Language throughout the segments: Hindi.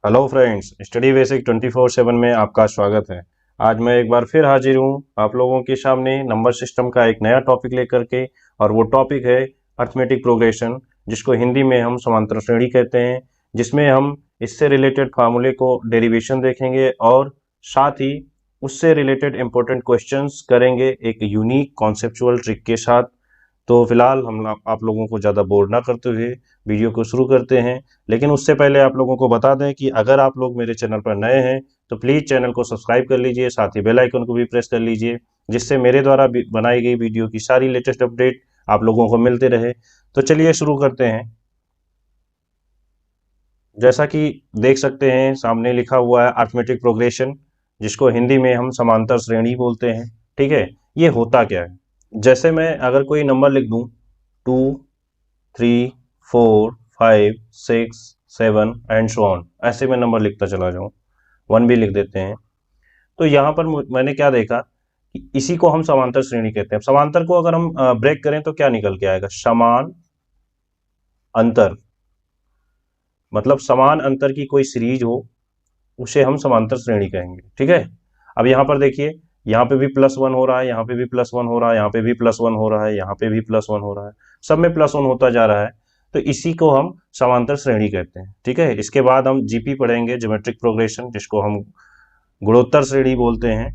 हेलो फ्रेंड्स, स्टडी बेसिक 24/7 में आपका स्वागत है। आज मैं एक बार फिर हाजिर हूँ आप लोगों के सामने नंबर सिस्टम का एक नया टॉपिक लेकर के। और वो टॉपिक है अर्थमेटिक प्रोग्रेशन, जिसको हिंदी में हम समांतर श्रेणी कहते हैं, जिसमें हम इससे रिलेटेड फार्मूले को डेरिवेशन देखेंगे और साथ ही उससे रिलेटेड इंपॉर्टेंट क्वेश्चंस करेंगे एक यूनिक कॉन्सेप्चुअल ट्रिक के साथ। तो फिलहाल हम आप लोगों को ज़्यादा बोर ना करते हुए वीडियो को शुरू करते हैं। लेकिन उससे पहले आप लोगों को बता दें कि अगर आप लोग मेरे चैनल पर नए हैं तो प्लीज़ चैनल को सब्सक्राइब कर लीजिए, साथ ही बेल आइकन को भी प्रेस कर लीजिए, जिससे मेरे द्वारा बनाई गई वीडियो की सारी लेटेस्ट अपडेट आप लोगों को मिलते रहे। तो चलिए शुरू करते हैं। जैसा कि देख सकते हैं सामने लिखा हुआ है अर्थमेटिक प्रोग्रेशन, जिसको हिंदी में हम समांतर श्रेणी बोलते हैं। ठीक है, ये होता क्या है? जैसे मैं अगर कोई नंबर लिख दूं 2, 3, 4, 5, 6, 7 एंड सो ऑन, ऐसे में नंबर लिखता चला जाऊं, 1 भी लिख देते हैं। तो यहाँ पर मैंने क्या देखा कि इसी को हम समांतर श्रेणी कहते हैं। समांतर को अगर हम ब्रेक करें तो क्या निकल के आएगा? समान अंतर। मतलब समान अंतर की कोई सीरीज हो उसे हम समांतर श्रेणी कहेंगे। ठीक है, अब यहाँ पर देखिए, यहाँ पे भी +1 हो रहा है, यहाँ पे भी +1 हो रहा है, यहाँ पे भी +1 हो रहा है, यहाँ पे भी +1 हो रहा है, सब में +1 होता जा रहा है। तो इसी को हम समांतर श्रेणी कहते हैं। ठीक है, इसके बाद हम जीपी पढ़ेंगे, ज्योमेट्रिक प्रोग्रेशन, जिसको हम गुणोत्तर श्रेणी बोलते हैं।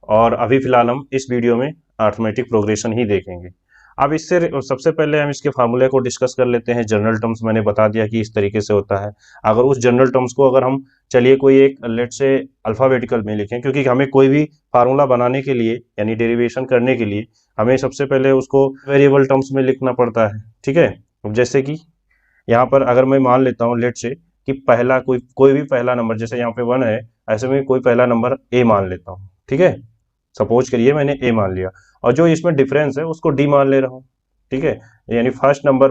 और अभी फिलहाल हम इस वीडियो में अर्थमेटिक प्रोग्रेशन ही देखेंगे। अब इससे सबसे पहले हम इसके फार्मूले को डिस्कस कर लेते हैं। जनरल टर्म्स मैंने बता दिया कि इस तरीके से होता है। अगर उस जनरल टर्म्स को अगर हम चलिए कोई एक लेट से अल्फाबेटिकल में लिखें, क्योंकि हमें कोई भी फार्मूला बनाने के लिए यानी डेरिवेशन करने के लिए हमें सबसे पहले उसको वेरिएबल टर्म्स में लिखना पड़ता है। ठीक है, अब जैसे कि यहाँ पर अगर मैं मान लेता हूँ लेट से कि पहला कोई भी पहला नंबर, जैसे यहाँ पे 1 है, ऐसे में कोई पहला नंबर ए मान लेता हूँ। ठीक है, सपोज करिए मैंने ए मान लिया, और जो इसमें डिफरेंस है उसको डी मान ले रहा हूँ। ठीक है, यानी फर्स्ट नंबर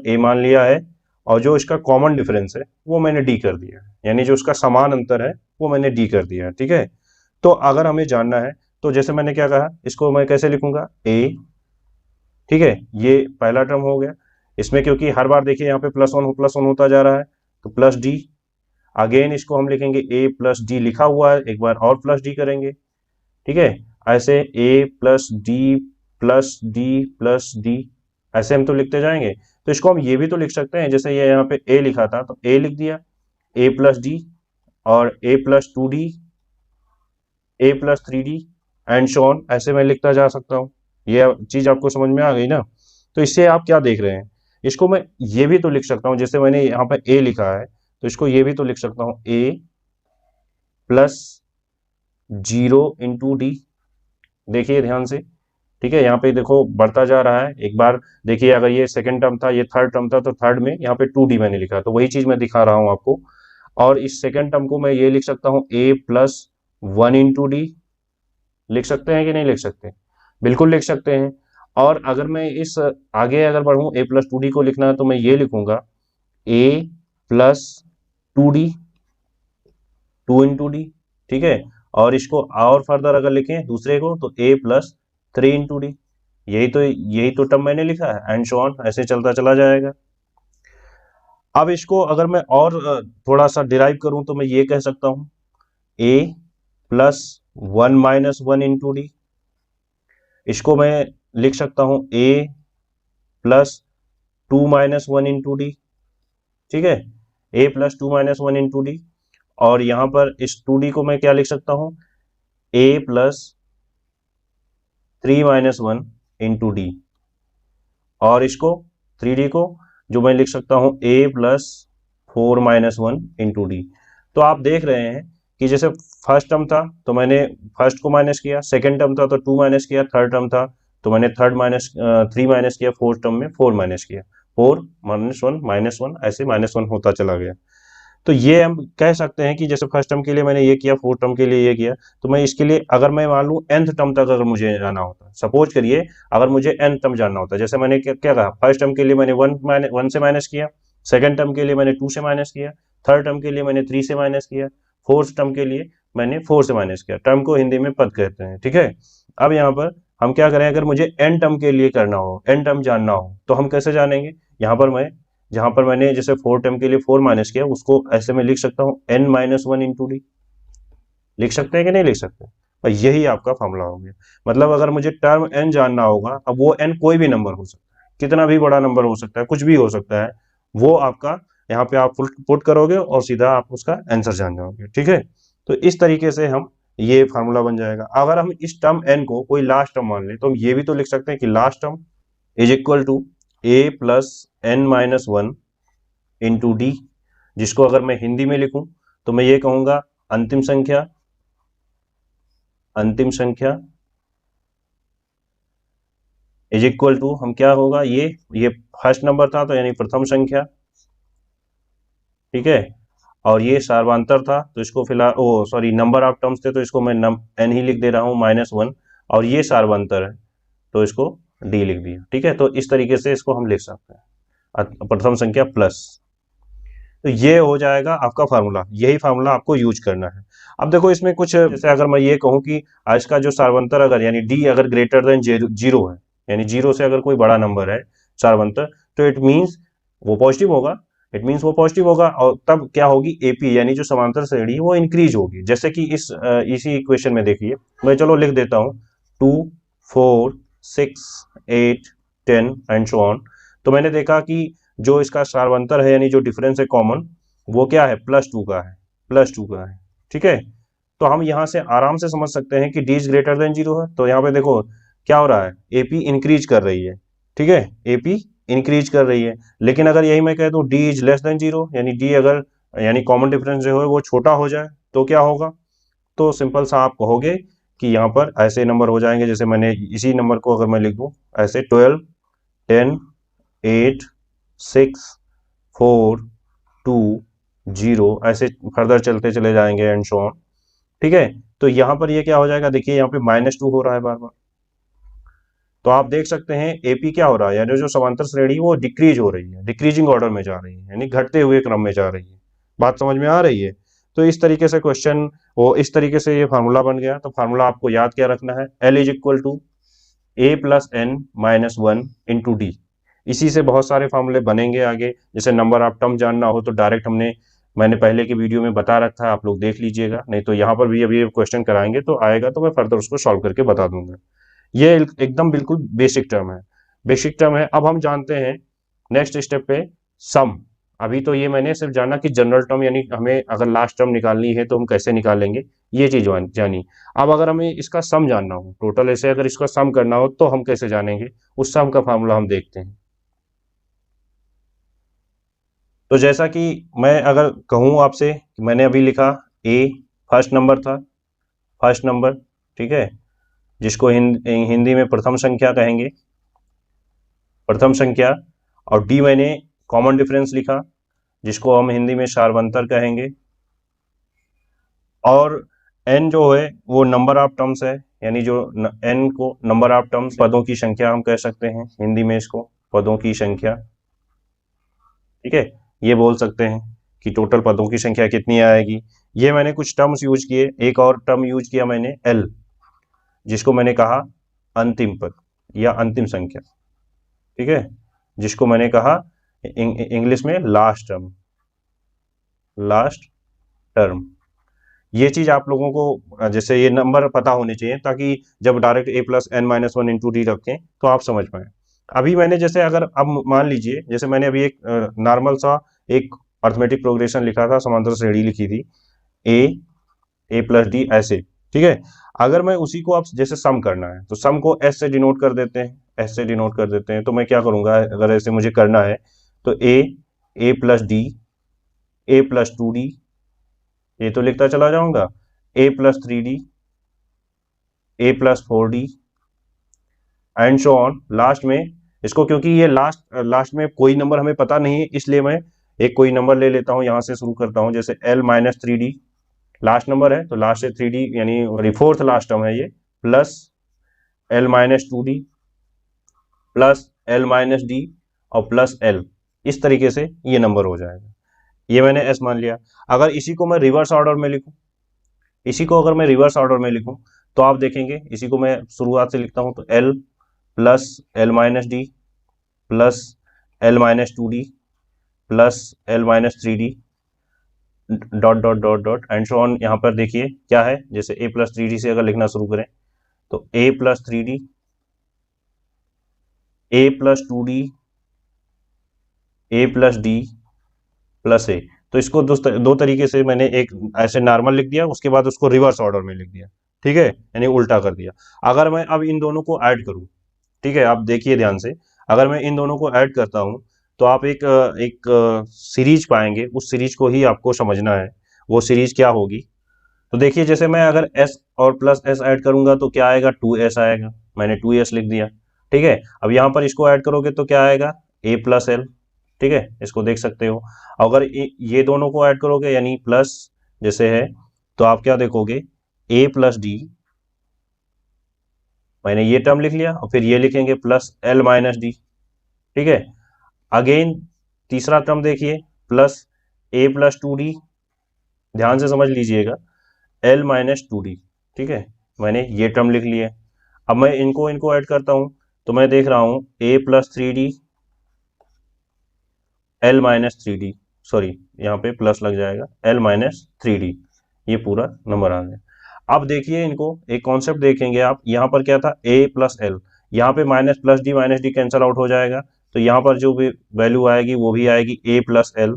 ए मान लिया है, और जो इसका कॉमन डिफरेंस है वो मैंने डी कर दिया है, यानी जो उसका समान अंतर है वो मैंने डी कर दिया है। ठीक है, तो अगर हमें जानना है तो जैसे मैंने क्या कहा, इसको मैं कैसे लिखूंगा? ए। ठीक है, ये पहला टर्म हो गया। इसमें क्योंकि हर बार देखिए यहाँ पे +1 होता जा रहा है, तो प्लस डी। अगेन इसको हम लिखेंगे ए प्लस डी, लिखा हुआ है, एक बार और प्लस डी करेंगे। ठीक है, ऐसे a plus d plus d plus d, ऐसे हम तो लिखते जाएंगे। तो इसको हम ये भी तो लिख सकते हैं, जैसे ये यहाँ पे ए लिखा था तो ए लिख दिया, ए प्लस डी, और a plus 2D, a plus 3D and so on, ऐसे मैं लिखता जा सकता हूँ। ये चीज आपको समझ में आ गई ना? तो इससे आप क्या देख रहे हैं, इसको मैं ये भी तो लिख सकता हूँ, जैसे मैंने यहाँ पे ए लिखा है तो इसको ये भी तो लिख सकता हूँ, ए प्लस 0 × डी। देखिए ध्यान से। ठीक है, यहाँ पे देखो बढ़ता जा रहा है। एक बार देखिए, अगर ये सेकंड टर्म था, ये थर्ड टर्म था, तो थर्ड में यहाँ पे 2D मैंने लिखा, तो वही चीज मैं दिखा रहा हूँ आपको। और इस सेकंड टर्म को मैं ये लिख सकता हूँ, a प्लस 1 × d। लिख सकते हैं कि नहीं लिख सकते? बिल्कुल लिख सकते हैं। और अगर मैं इस आगे अगर बढ़ूँ, a प्लस 2D को लिखना है तो मैं ये लिखूंगा, a प्लस 2D, 2 × d। ठीक है, और इसको और फर्दर अगर लिखें दूसरे को तो a प्लस 3 × d। यही तो टर्म मैंने लिखा है, एंड सो ऑन, ऐसे चलता चला जाएगा। अब इसको अगर मैं और थोड़ा सा डिराइव करूं तो मैं ये कह सकता हूं, a प्लस 1 - 1 × d। इसको मैं लिख सकता हूं a प्लस 2 - 1 × d। ठीक है, a प्लस 2 - 1 × d। और यहां पर इस 2d को मैं क्या लिख सकता हूं, a प्लस 3 - 1 × d। और इसको 3d को जो मैं लिख सकता हूं, a प्लस 4 - 1 × d। तो आप देख रहे हैं कि जैसे फर्स्ट टर्म था तो मैंने फर्स्ट को माइनस किया, सेकंड टर्म था तो 2 माइनस किया, थर्ड टर्म था तो मैंने 3 माइनस किया, फोर्थ टर्म में 4 माइनस किया, 4 - 1 - 1, ऐसे -1 होता चला गया। तो ये हम कह सकते हैं कि जैसे फर्स्ट टर्म के लिए मैंने ये किया, फोर्थ टर्म के लिए ये किया, तो मैं इसके लिए अगर मैं मान लूँ nth टर्म तक अगर मुझे जाना होता, सपोज करिए अगर मुझे nth टर्म जानना होता, जैसे मैंने क्या कहा, फर्स्ट टर्म के लिए मैंने 1 से माइनस किया, सेकंड टर्म के लिए मैंने 2 से माइनस किया, थर्ड टर्म के लिए मैंने 3 से माइनस किया, फोर्थ टर्म के लिए मैंने 4 से माइनस किया। टर्म को हिंदी में पद कहते हैं। ठीक है, अब यहाँ पर हम क्या करें, अगर मुझे n टर्म के लिए करना हो, n टर्म जानना हो, तो हम कैसे जानेंगे? यहाँ पर मैं जहां पर मैंने जैसे 4 टर्म के लिए 4 माइनस किया, उसको ऐसे में लिख सकता हूँ n-1 इंटू डी। लिख सकते हैं कि नहीं लिख सकते? और यही आपका फॉर्मूला हो गया। मतलब अगर मुझे टर्म n जानना होगा, अब वो n कोई भी नंबर हो सकता है, कितना भी बड़ा नंबर हो सकता है, कुछ भी हो सकता है, वो आपका यहाँ पे आप पुट करोगे और सीधा आप उसका आंसर जान जाओगे। ठीक है, तो इस तरीके से हम ये फार्मूला बन जाएगा। अगर हम इस टर्म n को कोई लास्ट टर्म मान लें तो हम ये भी तो लिख सकते हैं कि last term is equal to a plus n-1 into d, जिसको अगर मैं हिंदी में लिखूं तो मैं ये कहूंगा अंतिम संख्या, अंतिम संख्या इज इक्वल टू, हम क्या होगा, ये फर्स्ट नंबर था तो यानी प्रथम संख्या। ठीक है, और ये सार्वंतर था तो इसको फिलहाल, ओ सॉरी, नंबर ऑफ टर्म्स थे तो इसको मैं n ही लिख दे रहा हूं -1, और ये सार्वंतर है तो इसको d लिख दिया। ठीक है, तो इस तरीके से इसको हम लिख सकते हैं, प्रथम संख्या प्लस। तो ये हो जाएगा आपका फार्मूला, यही फार्मूला आपको यूज करना है। अब देखो इसमें कुछ, जैसे अगर मैं ये कहूं कि आज का जो सार्वंतर अगर यानी d अगर ग्रेटर देन 0 है, यानी 0 से अगर कोई बड़ा नंबर है सार्वंतर, तो इट मीन्स वो पॉजिटिव होगा, इट मीन्स वो पॉजिटिव होगा, और तब क्या होगी, एपी यानी जो समांतर श्रेणी वो इंक्रीज होगी। जैसे कि इसी इक्वेशन में देखिए, मैं चलो लिख देता हूं 2, 4, 6, 8, 10 एंड सो ऑन। तो मैंने देखा कि जो इसका सार्वंतर है यानी जो डिफरेंस है कॉमन, वो क्या है, +2 का है, +2 का है। ठीक है, तो हम यहां से आराम से समझ सकते हैं कि d इज ग्रेटर देन 0 है, तो यहाँ पे देखो क्या हो रहा है, एपी इंक्रीज कर रही है। ठीक है, एपी इंक्रीज कर रही है। लेकिन अगर यही मैं कह दूं d इज लेस देन 0, यानी d अगर यानी कॉमन डिफरेंस जो है वो छोटा हो जाए तो क्या होगा, तो सिंपल सा आप कहोगे कि यहाँ पर ऐसे नंबर हो जाएंगे, जैसे मैंने इसी नंबर को अगर मैं लिख दूं ऐसे 12, 10, 8, 6, 4, 2, 0, ऐसे फर्दर चलते चले जाएंगे एंड सो ऑन। ठीक है, तो यहां पर ये क्या हो जाएगा, देखिए यहाँ पे -2 हो रहा है बार बार। तो आप देख सकते हैं एपी क्या हो रहा है, यानी जो समांतर श्रेणी वो डिक्रीज हो रही है, डिक्रीजिंग ऑर्डर में जा रही है, यानी घटते हुए क्रम में जा रही है। बात समझ में आ रही है? तो इस तरीके से क्वेश्चन, वो इस तरीके से ये फार्मूला बन गया। तो फार्मूला आपको याद क्या रखना है, L is equal to a plus n-1 into d. इसी से बहुत सारे फार्मूले बनेंगे आगे, जैसे नंबर ऑफ टर्म जानना हो तो डायरेक्ट मैंने पहले की वीडियो में बता रखा है, आप लोग देख लीजिएगा, नहीं तो यहाँ पर भी अभी क्वेश्चन कराएंगे तो आएगा तो मैं फर्दर उसको सॉल्व करके बता दूंगा। ये एकदम बिल्कुल बेसिक टर्म है, बेसिक टर्म है। अब हम जानते हैं नेक्स्ट स्टेप पे सम। अभी तो ये मैंने सिर्फ जाना कि जनरल टर्म, यानी हमें अगर लास्ट टर्म निकालनी है तो हम कैसे निकालेंगे, ये चीज जानी। अब अगर हमें इसका सम जानना हो, टोटल ऐसे अगर इसका सम करना हो तो हम कैसे जानेंगे, उस सम का फार्मूला हम देखते हैं। तो जैसा कि मैं अगर कहूं आपसे, मैंने अभी लिखा ए फर्स्ट नंबर था, फर्स्ट नंबर, ठीक है, जिसको हिंदी में प्रथम संख्या कहेंगे, प्रथम संख्या, और डी मैंने कॉमन डिफरेंस लिखा, जिसको हम हिंदी में सार्वंतर कहेंगे, और एन जो है वो नंबर ऑफ टर्म्स है, यानी जो एन को नंबर ऑफ टर्म्स, पदों की संख्या हम कह सकते हैं हिंदी में इसको, पदों की संख्या। ठीक है, ये बोल सकते हैं कि टोटल पदों की संख्या कितनी आएगी। ये मैंने कुछ टर्म्स यूज किए, एक और टर्म यूज किया मैंने एल, जिसको मैंने कहा अंतिम पद या अंतिम संख्या। ठीक है, जिसको मैंने कहा इंग्लिश में लास्ट टर्म, लास्ट टर्म। ये चीज आप लोगों को जैसे ये नंबर पता होने चाहिए, ताकि जब direct a plus n-1 into D रखें तो आप समझ पाए। अभी मैंने जैसे अगर अब मान लीजिए, जैसे मैंने अभी एक नॉर्मल सा एक अर्थमेटिक प्रोग्रेशन लिखा था, समांतर श्रेणी लिखी थी a प्लस डी ऐसे। ठीक है, अगर मैं उसी को आप जैसे सम करना है तो सम को s से डिनोट कर देते हैं, s से डिनोट कर देते हैं। तो मैं क्या करूंगा, अगर ऐसे मुझे करना है तो a plus D, a plus 2d, ये तो लिखता चला जाऊंगा, a plus 3d, a plus 4d and so on. Last में इसको, क्योंकि ये लास्ट में कोई नंबर हमें पता नहीं है, इसलिए मैं एक कोई नंबर ले लेता हूं, यहां से शुरू करता हूं, जैसे l-3d लास्ट नंबर है तो लास्ट से 3d यानी फोर्थ लास्ट टर्म है ये, प्लस l-2d प्लस l-d और प्लस l, इस तरीके से ये नंबर हो जाएगा। ये मैंने s मान लिया। अगर इसी को मैं रिवर्स ऑर्डर में लिखूं, इसी को अगर मैं रिवर्स ऑर्डर में लिखूं तो आप देखेंगे, इसी को मैं शुरुआत से लिखता हूं तो l plus l-d plus l-2d plus L minus 3d dot dot dot dot and so on. यहाँ पर देखिए क्या है, जैसे a प्लस 3d से अगर लिखना शुरू करें तो a plus 3d, a plus 2d, a plus d plus a. तो इसको दो तरीके से मैंने एक ऐसे नॉर्मल लिख दिया, उसके बाद उसको रिवर्स ऑर्डर में लिख दिया, ठीक है, यानी उल्टा कर दिया। अगर मैं अब इन दोनों को ऐड करूं, ठीक है, आप देखिए ध्यान से, अगर मैं इन दोनों को ऐड करता हूं तो आप एक सीरीज पाएंगे, उस सीरीज को ही आपको समझना है, वो सीरीज क्या होगी। तो देखिए जैसे मैं अगर s और प्लस s ऐड करूंगा तो क्या आएगा, 2s आएगा, मैंने 2s लिख दिया, ठीक है। अब यहाँ पर इसको ऐड करोगे तो क्या आएगा, a प्लस एल, ठीक है, इसको देख सकते हो। अगर ये दोनों को ऐड करोगे यानी प्लस जैसे है, तो आप क्या देखोगे, a प्लस डी, मैंने ये टर्म लिख लिया, और फिर ये लिखेंगे प्लस एल माइनस डी, ठीक है। अगेन तीसरा टर्म देखिए, प्लस a प्लस 2d, ध्यान से समझ लीजिएगा, एल माइनस 2d, ठीक है, मैंने ये टर्म लिख लिया। अब मैं इनको इनको ऐड करता हूं तो मैं देख रहा हूं a plus 3d, L minus 3d, sorry यहाँ पे प्लस लग जाएगा, एल माइनस 3d, ये पूरा नंबर आ गया। अब देखिए इनको एक कॉन्सेप्ट देखेंगे आप, यहाँ पर क्या था, a प्लस एल, यहाँ पे माइनस डी कैंसल आउट हो जाएगा, तो यहाँ पर जो भी वैल्यू आएगी वो भी आएगी a प्लस एल।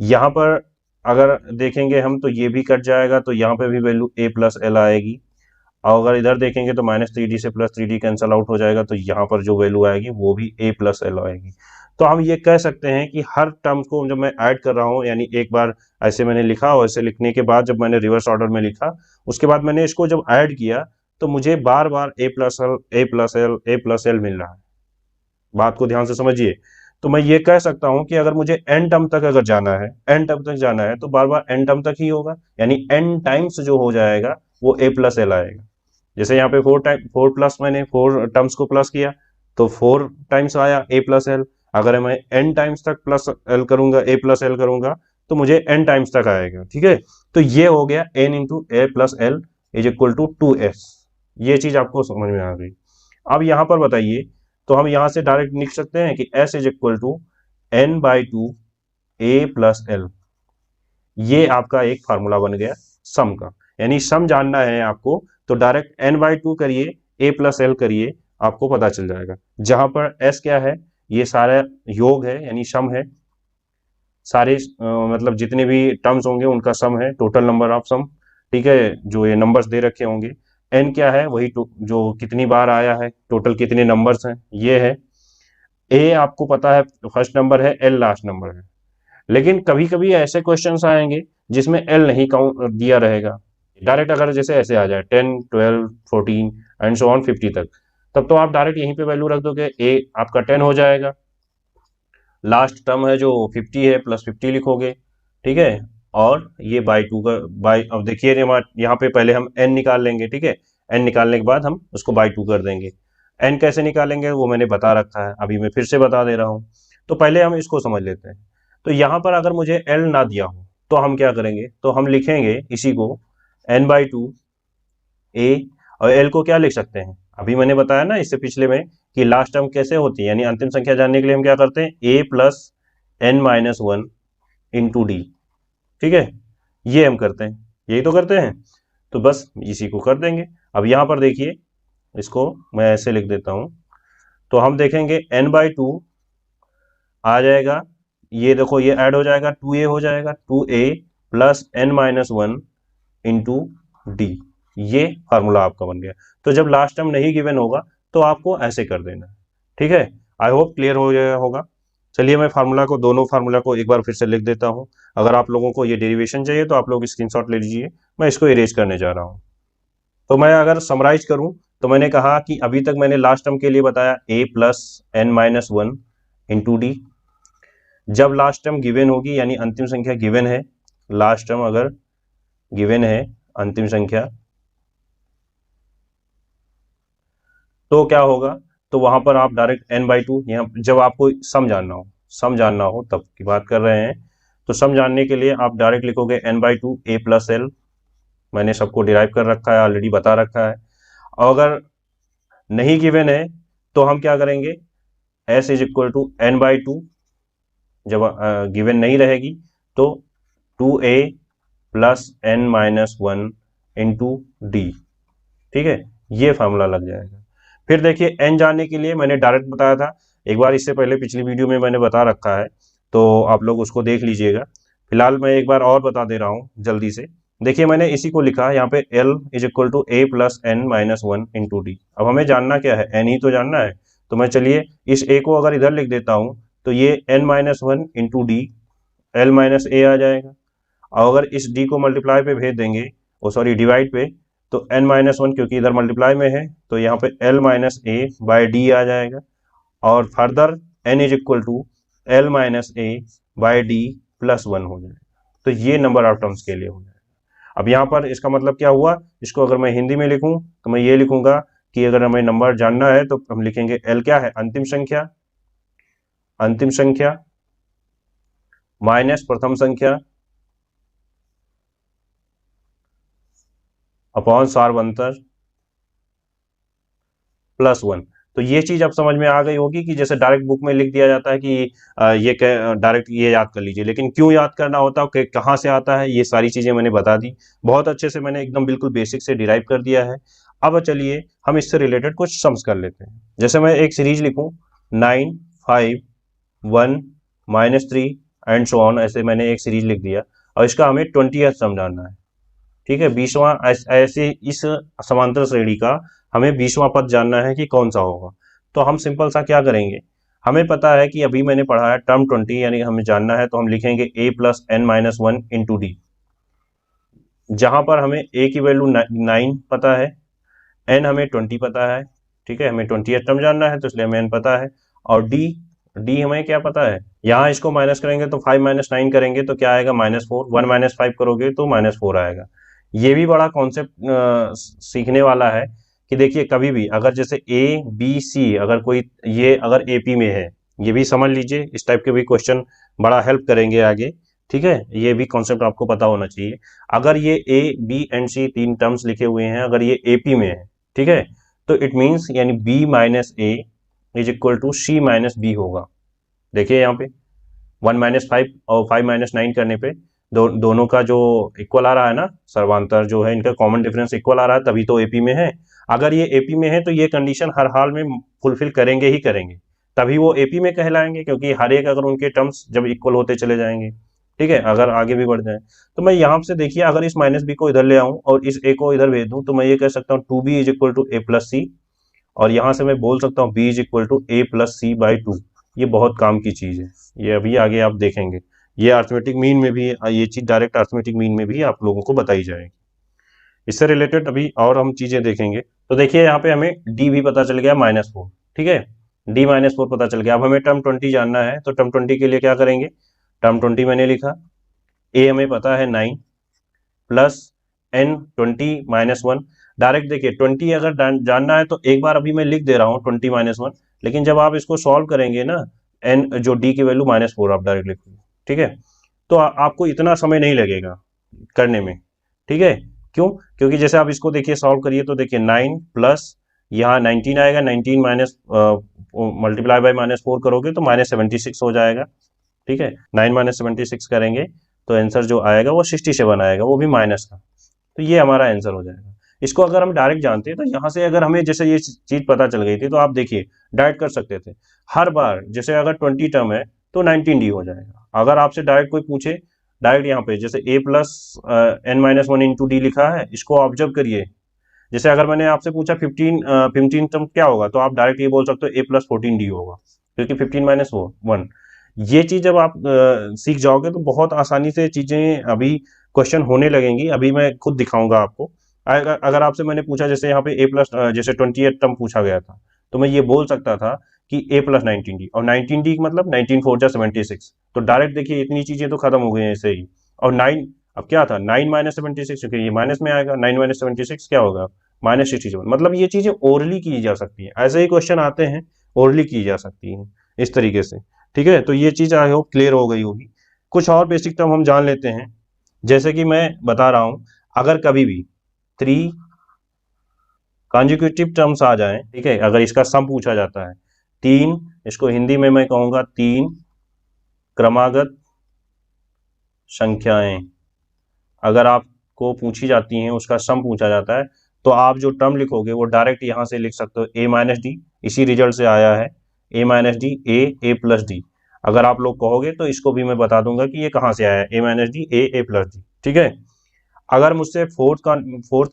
यहाँ पर अगर देखेंगे हम तो ये भी कट जाएगा, तो यहाँ पे भी वैल्यू a प्लस एल आएगी, और अगर इधर देखेंगे तो माइनस 3d से प्लस 3d कैंसल आउट हो जाएगा, तो यहाँ पर जो वैल्यू आएगी वो भी a प्लस एल आएगी। तो हम ये कह सकते हैं कि हर टर्म्स को जब मैं ऐड कर रहा हूँ, यानी एक बार ऐसे मैंने लिखा और ऐसे लिखने के बाद जब मैंने रिवर्स ऑर्डर में लिखा, उसके बाद मैंने इसको जब ऐड किया तो मुझे बार बार a plus l, a plus l, a plus l मिल रहा है। बात को ध्यान से समझिए। तो मैं ये कह सकता हूं कि अगर मुझे एन टर्म तक अगर जाना है, एन टर्म तक जाना है, तो बार बार एन टर्म तक ही होगा, यानी एन टाइम्स जो हो जाएगा वो a प्लस एल आएगा। जैसे यहाँ पे 4 प्लस, मैंने 4 टर्म्स को प्लस किया तो 4 टाइम्स आया a प्लस एल। अगर मैं n टाइम्स तक प्लस एल करूंगा, a प्लस एल करूंगा, तो मुझे n टाइम्स तक आएगा, ठीक है। तो ये हो गया n into a plus l is equal to 2s। ये चीज आपको समझ में आ गई। अब यहाँ पर बताइए, तो हम यहाँ से डायरेक्ट लिख सकते हैं कि s is equal to n by 2 a plus l. ये आपका एक फार्मूला बन गया सम का, यानी सम जानना है आपको तो डायरेक्ट n बाई 2 करिए, a प्लस एल करिए, आपको पता चल जाएगा। जहां पर s क्या है, ये सारा योग है यानी सम है, सारे मतलब जितने भी टर्म्स होंगे उनका सम है, टोटल नंबर ऑफ सम, ठीक है, जो ये नंबर्स दे रखे होंगे। n क्या है, वही जो कितनी बार आया है, टोटल कितने नंबर्स हैं, ये है। a आपको पता है फर्स्ट नंबर है, l लास्ट नंबर है। लेकिन कभी कभी ऐसे क्वेश्चंस आएंगे जिसमें एल नहीं काउंट दिया रहेगा, डायरेक्ट अगर जैसे ऐसे आ जाए 10, 12, 14 एंड सो ऑन 50 तक, तब तो आप डायरेक्ट यहीं पे वैल्यू रख दोगे, ए आपका 10 हो जाएगा, लास्ट टर्म है जो 50 है प्लस 50 लिखोगे, ठीक है, और ये बाई 2 का बाई, अब देखिए यहाँ पे पहले हम एन निकाल लेंगे, ठीक है, एन निकालने के बाद हम उसको बाई 2 कर देंगे। एन कैसे निकालेंगे वो मैंने बता रखा है, अभी मैं फिर से बता दे रहा हूँ। तो पहले हम इसको समझ लेते हैं। तो यहाँ पर अगर मुझे एल ना दिया हो तो हम क्या करेंगे, तो हम लिखेंगे इसी को एन बाई 2 ए, और एल को क्या लिख सकते हैं, अभी मैंने बताया ना इससे पिछले में कि लास्ट टर्म कैसे होती है, यानी अंतिम संख्या जानने के लिए हम क्या करते हैं, a plus n minus 1 into d, ठीक है, ये हम करते हैं, यही तो करते हैं। तो बस इसी को कर देंगे। अब यहाँ पर देखिए, इसको मैं ऐसे लिख देता हूं, तो हम देखेंगे एन बाई 2 आ जाएगा, ये देखो ये ऐड हो जाएगा, 2a हो जाएगा, 2a plus n minus 1 into d, ये फार्मूला आपका बन गया। तो जब लास्ट टर्म नहीं गिवन होगा तो आपको ऐसे कर देना, ठीक है। आई होप क्लियर हो गया होगा। चलिए मैं फार्मूला को, दोनों फार्मूला को एक बार फिर से लिख देता हूं। अगर आप लोगों को ये डेरिवेशन चाहिए तो आप लोग स्क्रीनशॉट ले लीजिए, मैं इसको इरेज करने जा रहा हूं। तो मैं अगर समराइज करूं तो मैंने कहा कि अभी तक मैंने लास्ट टर्म के लिए बताया a plus n minus 1 into d. जब लास्ट टर्म गिवन होगी यानी अंतिम संख्या गिवन है, लास्ट टर्म अगर गिवन है अंतिम संख्या, तो क्या होगा, तो वहां पर आप डायरेक्ट n बाई 2, यहाँ जब आपको सम जानना हो तब की बात कर रहे हैं, तो सम जानने के लिए आप डायरेक्ट लिखोगे n by 2 a plus L, मैंने सबको डिराइव कर रखा है, ऑलरेडी बता रखा है। और अगर नहीं गिवन है तो हम क्या करेंगे, s is equal to n by 2 जब गिवन नहीं रहेगी तो 2a plus n minus 1 into d, ठीक है, ये फार्मूला लग जाएगा। फिर देखिए n जानने के लिए मैंने डायरेक्ट बताया था एक बार, इससे पहले पिछली वीडियो में मैंने बता रखा है, तो आप लोग उसको देख लीजिएगा। फिलहाल मैं एक बार और बता दे रहा हूँ जल्दी से। देखिए मैंने इसी को लिखा यहाँ पे l is equal to a plus n minus 1 into d. अब हमें जानना क्या है, n ही तो जानना है। तो मैं चलिए इस a को अगर इधर लिख देता हूँ तो ये n minus 1 into D, l minus a आ जाएगा। और अगर इस d को मल्टीप्लाई पे भेज देंगे, ओ सॉरी डिवाइड पे, तो n माइनस 1 क्योंकि इधर मल्टीप्लाई में है तो यहाँ पे l minus a by d आ जाएगा। और further n is equal to l minus a by d plus 1 हो जाएगा। तो ये नंबर ऑफ टर्म्स के लिए हो जाएगा। अब यहाँ पर इसका मतलब क्या हुआ, इसको अगर मैं हिंदी में लिखूं तो मैं ये लिखूंगा कि अगर हमें नंबर जानना है तो हम लिखेंगे l क्या है, अंतिम संख्या, अंतिम संख्या माइनस प्रथम संख्या अपॉन सार्वंतर प्लस 1। तो ये चीज अब समझ में आ गई होगी कि जैसे डायरेक्ट बुक में लिख दिया जाता है कि ये डायरेक्ट ये याद कर लीजिए, लेकिन क्यों याद करना होता है, कहाँ से आता है, ये सारी चीजें मैंने बता दी बहुत अच्छे से, मैंने एकदम बिल्कुल बेसिक से डिराइव कर दिया है। अब चलिए हम इससे रिलेटेड कुछ सम्स कर लेते हैं। जैसे मैं एक सीरीज लिखूं 9 5 1 -3 एंड सो ऑन, ऐसे मैंने एक सीरीज लिख दिया और इसका हमें 20th सम जानना है, ठीक है, 20वां। ऐसे इस समांतर श्रेणी का हमें 20वां पद जानना है कि कौन सा होगा। तो हम सिंपल सा क्या करेंगे, हमें पता है कि अभी मैंने पढ़ा है टर्म 20, यानी हमें जानना है तो हम लिखेंगे a plus n minus 1 into D. जहां पर हमें a की वैल्यू 9 पता है, n हमें 20 पता है, ठीक है, हमें 20th टर्म जानना है तो इसलिए हमें n पता है। और d हमें क्या पता है, यहाँ इसको माइनस करेंगे तो 5 माइनस 9 करेंगे तो क्या आएगा, -4। 1 माइनस 5 करोगे तो -4 आएगा। ये भी बड़ा कॉन्सेप्ट सीखने वाला है कि देखिए कभी भी अगर जैसे ए बी सी अगर कोई ये अगर एपी में है, ये भी समझ लीजिए, इस टाइप के भी क्वेश्चन बड़ा हेल्प करेंगे आगे, ठीक है, ये भी कॉन्सेप्ट आपको पता होना चाहिए। अगर ये ए बी एंड सी तीन टर्म्स लिखे हुए हैं, अगर ये एपी में है, ठीक है, तो इट मीन्स यानी b minus a is equal to c minus b होगा। देखिए यहाँ पे 1 माइनस 5 और 5 माइनस 9 करने पे दोनों का जो इक्वल आ रहा है ना, सर्वांतर जो है इनका कॉमन डिफरेंस इक्वल आ रहा है, तभी तो एपी में है। अगर ये एपी में है तो ये कंडीशन हर हाल में फुलफिल करेंगे ही करेंगे, तभी वो एपी में कहलाएंगे, क्योंकि हर एक अगर उनके टर्म्स जब इक्वल होते चले जाएंगे, ठीक है, अगर आगे भी बढ़ जाए। तो मैं यहाँ से देखिए अगर इस माइनस बी को इधर ले आऊं और इस ए को इधर भेज दूं तो मैं ये कह सकता हूँ 2b is equal to a plus c, और यहाँ से मैं बोल सकता हूँ b is equal to a plus c by 2। ये बहुत काम की चीज है, ये अभी आगे आप देखेंगे, ये अर्थमेटिक मीन में भी, ये चीज डायरेक्ट अर्थमेटिक मीन में भी आप लोगों को बताई जाएगी। इससे रिलेटेड अभी और हम चीजें देखेंगे। तो देखिए यहाँ पे हमें डी भी पता चल गया -4, ठीक है, डी -4 पता चल गया। अब हमें टर्म 20 जानना है, तो टर्म 20 के लिए क्या करेंगे, टर्म 20 मैंने लिखा, ए हमें पता है 9 प्लस n 20 -1। डायरेक्ट देखिए 20 अगर जानना है तो एक बार अभी मैं लिख दे रहा हूँ 20 -1, लेकिन जब आप इसको सॉल्व करेंगे ना, n जो d की वैल्यू -4 आप डायरेक्ट लिखोगे, ठीक है, तो आपको इतना समय नहीं लगेगा करने में, ठीक है। क्यों, क्योंकि जैसे आप इसको देखिए सॉल्व करिए तो देखिए 9 प्लस यहाँ 19 आएगा, 19 माइनस मल्टीप्लाई बाय -4 करोगे तो -76 हो जाएगा, ठीक है, 9 माइनस 76 करेंगे तो आंसर जो आएगा वो 67 आएगा, वो भी माइनस का। तो ये हमारा आंसर हो जाएगा। इसको अगर हम डायरेक्ट जानते हैं तो यहाँ से अगर हमें जैसे ये चीज पता चल गई थी तो आप देखिए डायरेक्ट कर सकते थे हर बार। जैसे अगर 20 टर्म है तो 19d हो जाएगा। अगर आपसे डायरेक्ट कोई पूछे, डायरेक्ट यहाँ पे जैसे a plus n-1 into D लिखा है, इसको ऑब्जर्व करिए। जैसे अगर मैंने आपसे पूछा 15 टर्म क्या होगा, तो आप डायरेक्ट ये बोल सकते हो a प्लस 14d होगा, क्योंकि 15 माइनस 1। ये चीज जब आप सीख जाओगे तो बहुत आसानी से चीजें अभी क्वेश्चन होने लगेंगी। अभी मैं खुद दिखाऊंगा आपको। अगर आपसे मैंने पूछा जैसे यहाँ पे a प्लस जैसे 28 टर्म पूछा गया था, तो मैं ये बोल सकता था कि a प्लस 19d, और 19d मतलब 19 4 जा 76। तो डायरेक्ट देखिए इतनी चीजें तो खत्म हो गई हैं ऐसे ही। और 9 अब क्या था, 9 माइनस 76, क्योंकि ये माइनस में आएगा, 9 माइनस 76 क्या होगा, -67। मतलब ये चीजें ओरली की जा सकती हैं, ऐसे ही क्वेश्चन आते हैं, ओरली की जा सकती हैं इस तरीके से, ठीक है। तो ये चीज आई होप क्लियर हो गई होगी। कुछ और बेसिक टर्म हम जान लेते हैं। जैसे कि मैं बता रहा हूं, अगर कभी भी 3 कॉन्जिक्यूटिव टर्म्स आ जाएं, ठीक है, अगर इसका सम पूछा जाता है 3, इसको हिंदी में मैं कहूंगा 3 क्रमागत संख्याएं अगर आपको पूछी जाती हैं, उसका सम पूछा जाता है, तो आप जो टर्म लिखोगे वो डायरेक्ट यहाँ से लिख सकते हो, ए माइनस डी, इसी रिजल्ट से आया है, ए माइनस डी, ए प्लस डी। अगर आप लोग कहोगे तो इसको भी मैं बता दूंगा कि ये कहाँ से आया है, ए माइनस डी, ए प्लस डी, ठीक है। अगर मुझसे फोर्थ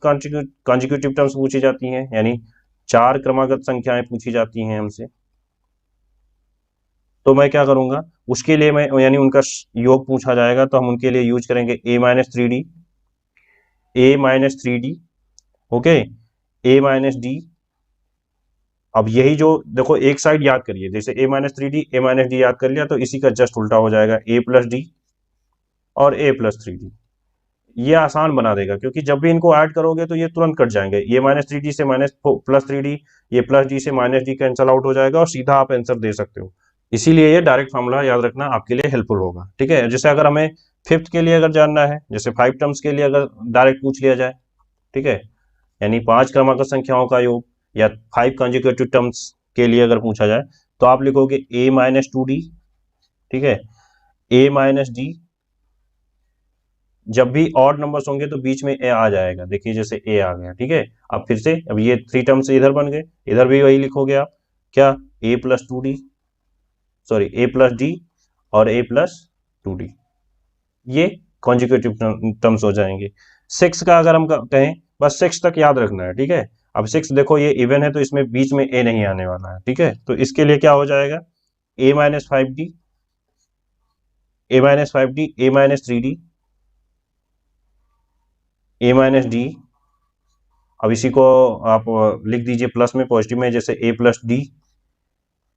कॉन्जिक्यूटिव टर्म्स पूछी जाती हैं, यानी 4 क्रमागत संख्याएं पूछी जाती हैं हमसे, तो मैं क्या करूंगा, उसके लिए मैं, यानी उनका योग पूछा जाएगा, तो हम उनके लिए यूज करेंगे ए माइनस थ्री डी, ए माइनस थ्री डी, ओके, ए माइनस डी। अब यही जो देखो, एक साइड याद करिए, जैसे ए माइनस थ्री डी, ए माइनस डी याद कर लिया, तो इसी का जस्ट उल्टा हो जाएगा, ए प्लस डी और ए प्लस थ्री डी। ये आसान बना देगा, क्योंकि जब भी इनको ऐड करोगे तो ये तुरंत कट जाएंगे, ये माइनस थ्री डी से माइनस प्लस थ्री डी, ये प्लस डी से माइनस डी कैंसल आउट हो जाएगा और सीधा आप आंसर दे सकते हो। इसीलिए ये डायरेक्ट फॉर्मूला याद रखना आपके लिए हेल्पफुल होगा, ठीक है। जैसे अगर हमें फिफ्थ के लिए अगर जानना है, जैसे 5 टर्म्स के लिए अगर डायरेक्ट पूछ लिया जाए, ठीक है, यानी 5 क्रमागत संख्याओं का योग, या 5 कॉन्जिक्यूटिव टर्म्स के लिए अगर पूछा जाए, तो आप लिखोगे ए माइनस टू डी, ठीक है, ए माइनस डी। जब भी ऑड नंबर्स होंगे तो बीच में ए आ जाएगा, देखिए जैसे ए आ गया, ठीक है। अब फिर से, अब ये 3 टर्म्स इधर बन गए, इधर भी वही लिखोगे आप, क्या, ए प्लस टू डी, सॉरी ए प्लस डी और ए प्लस टू डी, ये कॉन्जिक्यूटिव टर्म्स हो जाएंगे। 6 का अगर हम कहें, बस 6 तक याद रखना है, ठीक है। अब 6 देखो ये इवन है, तो इसमें बीच में ए नहीं आने वाला है, ठीक है। तो इसके लिए क्या हो जाएगा, ए माइनस फाइव डी, ए माइनस फाइव डी, ए माइनस थ्री डी, ए माइनस डी। अब इसी को आप लिख दीजिए प्लस में, पॉजिटिव में, जैसे ए प्लस डी,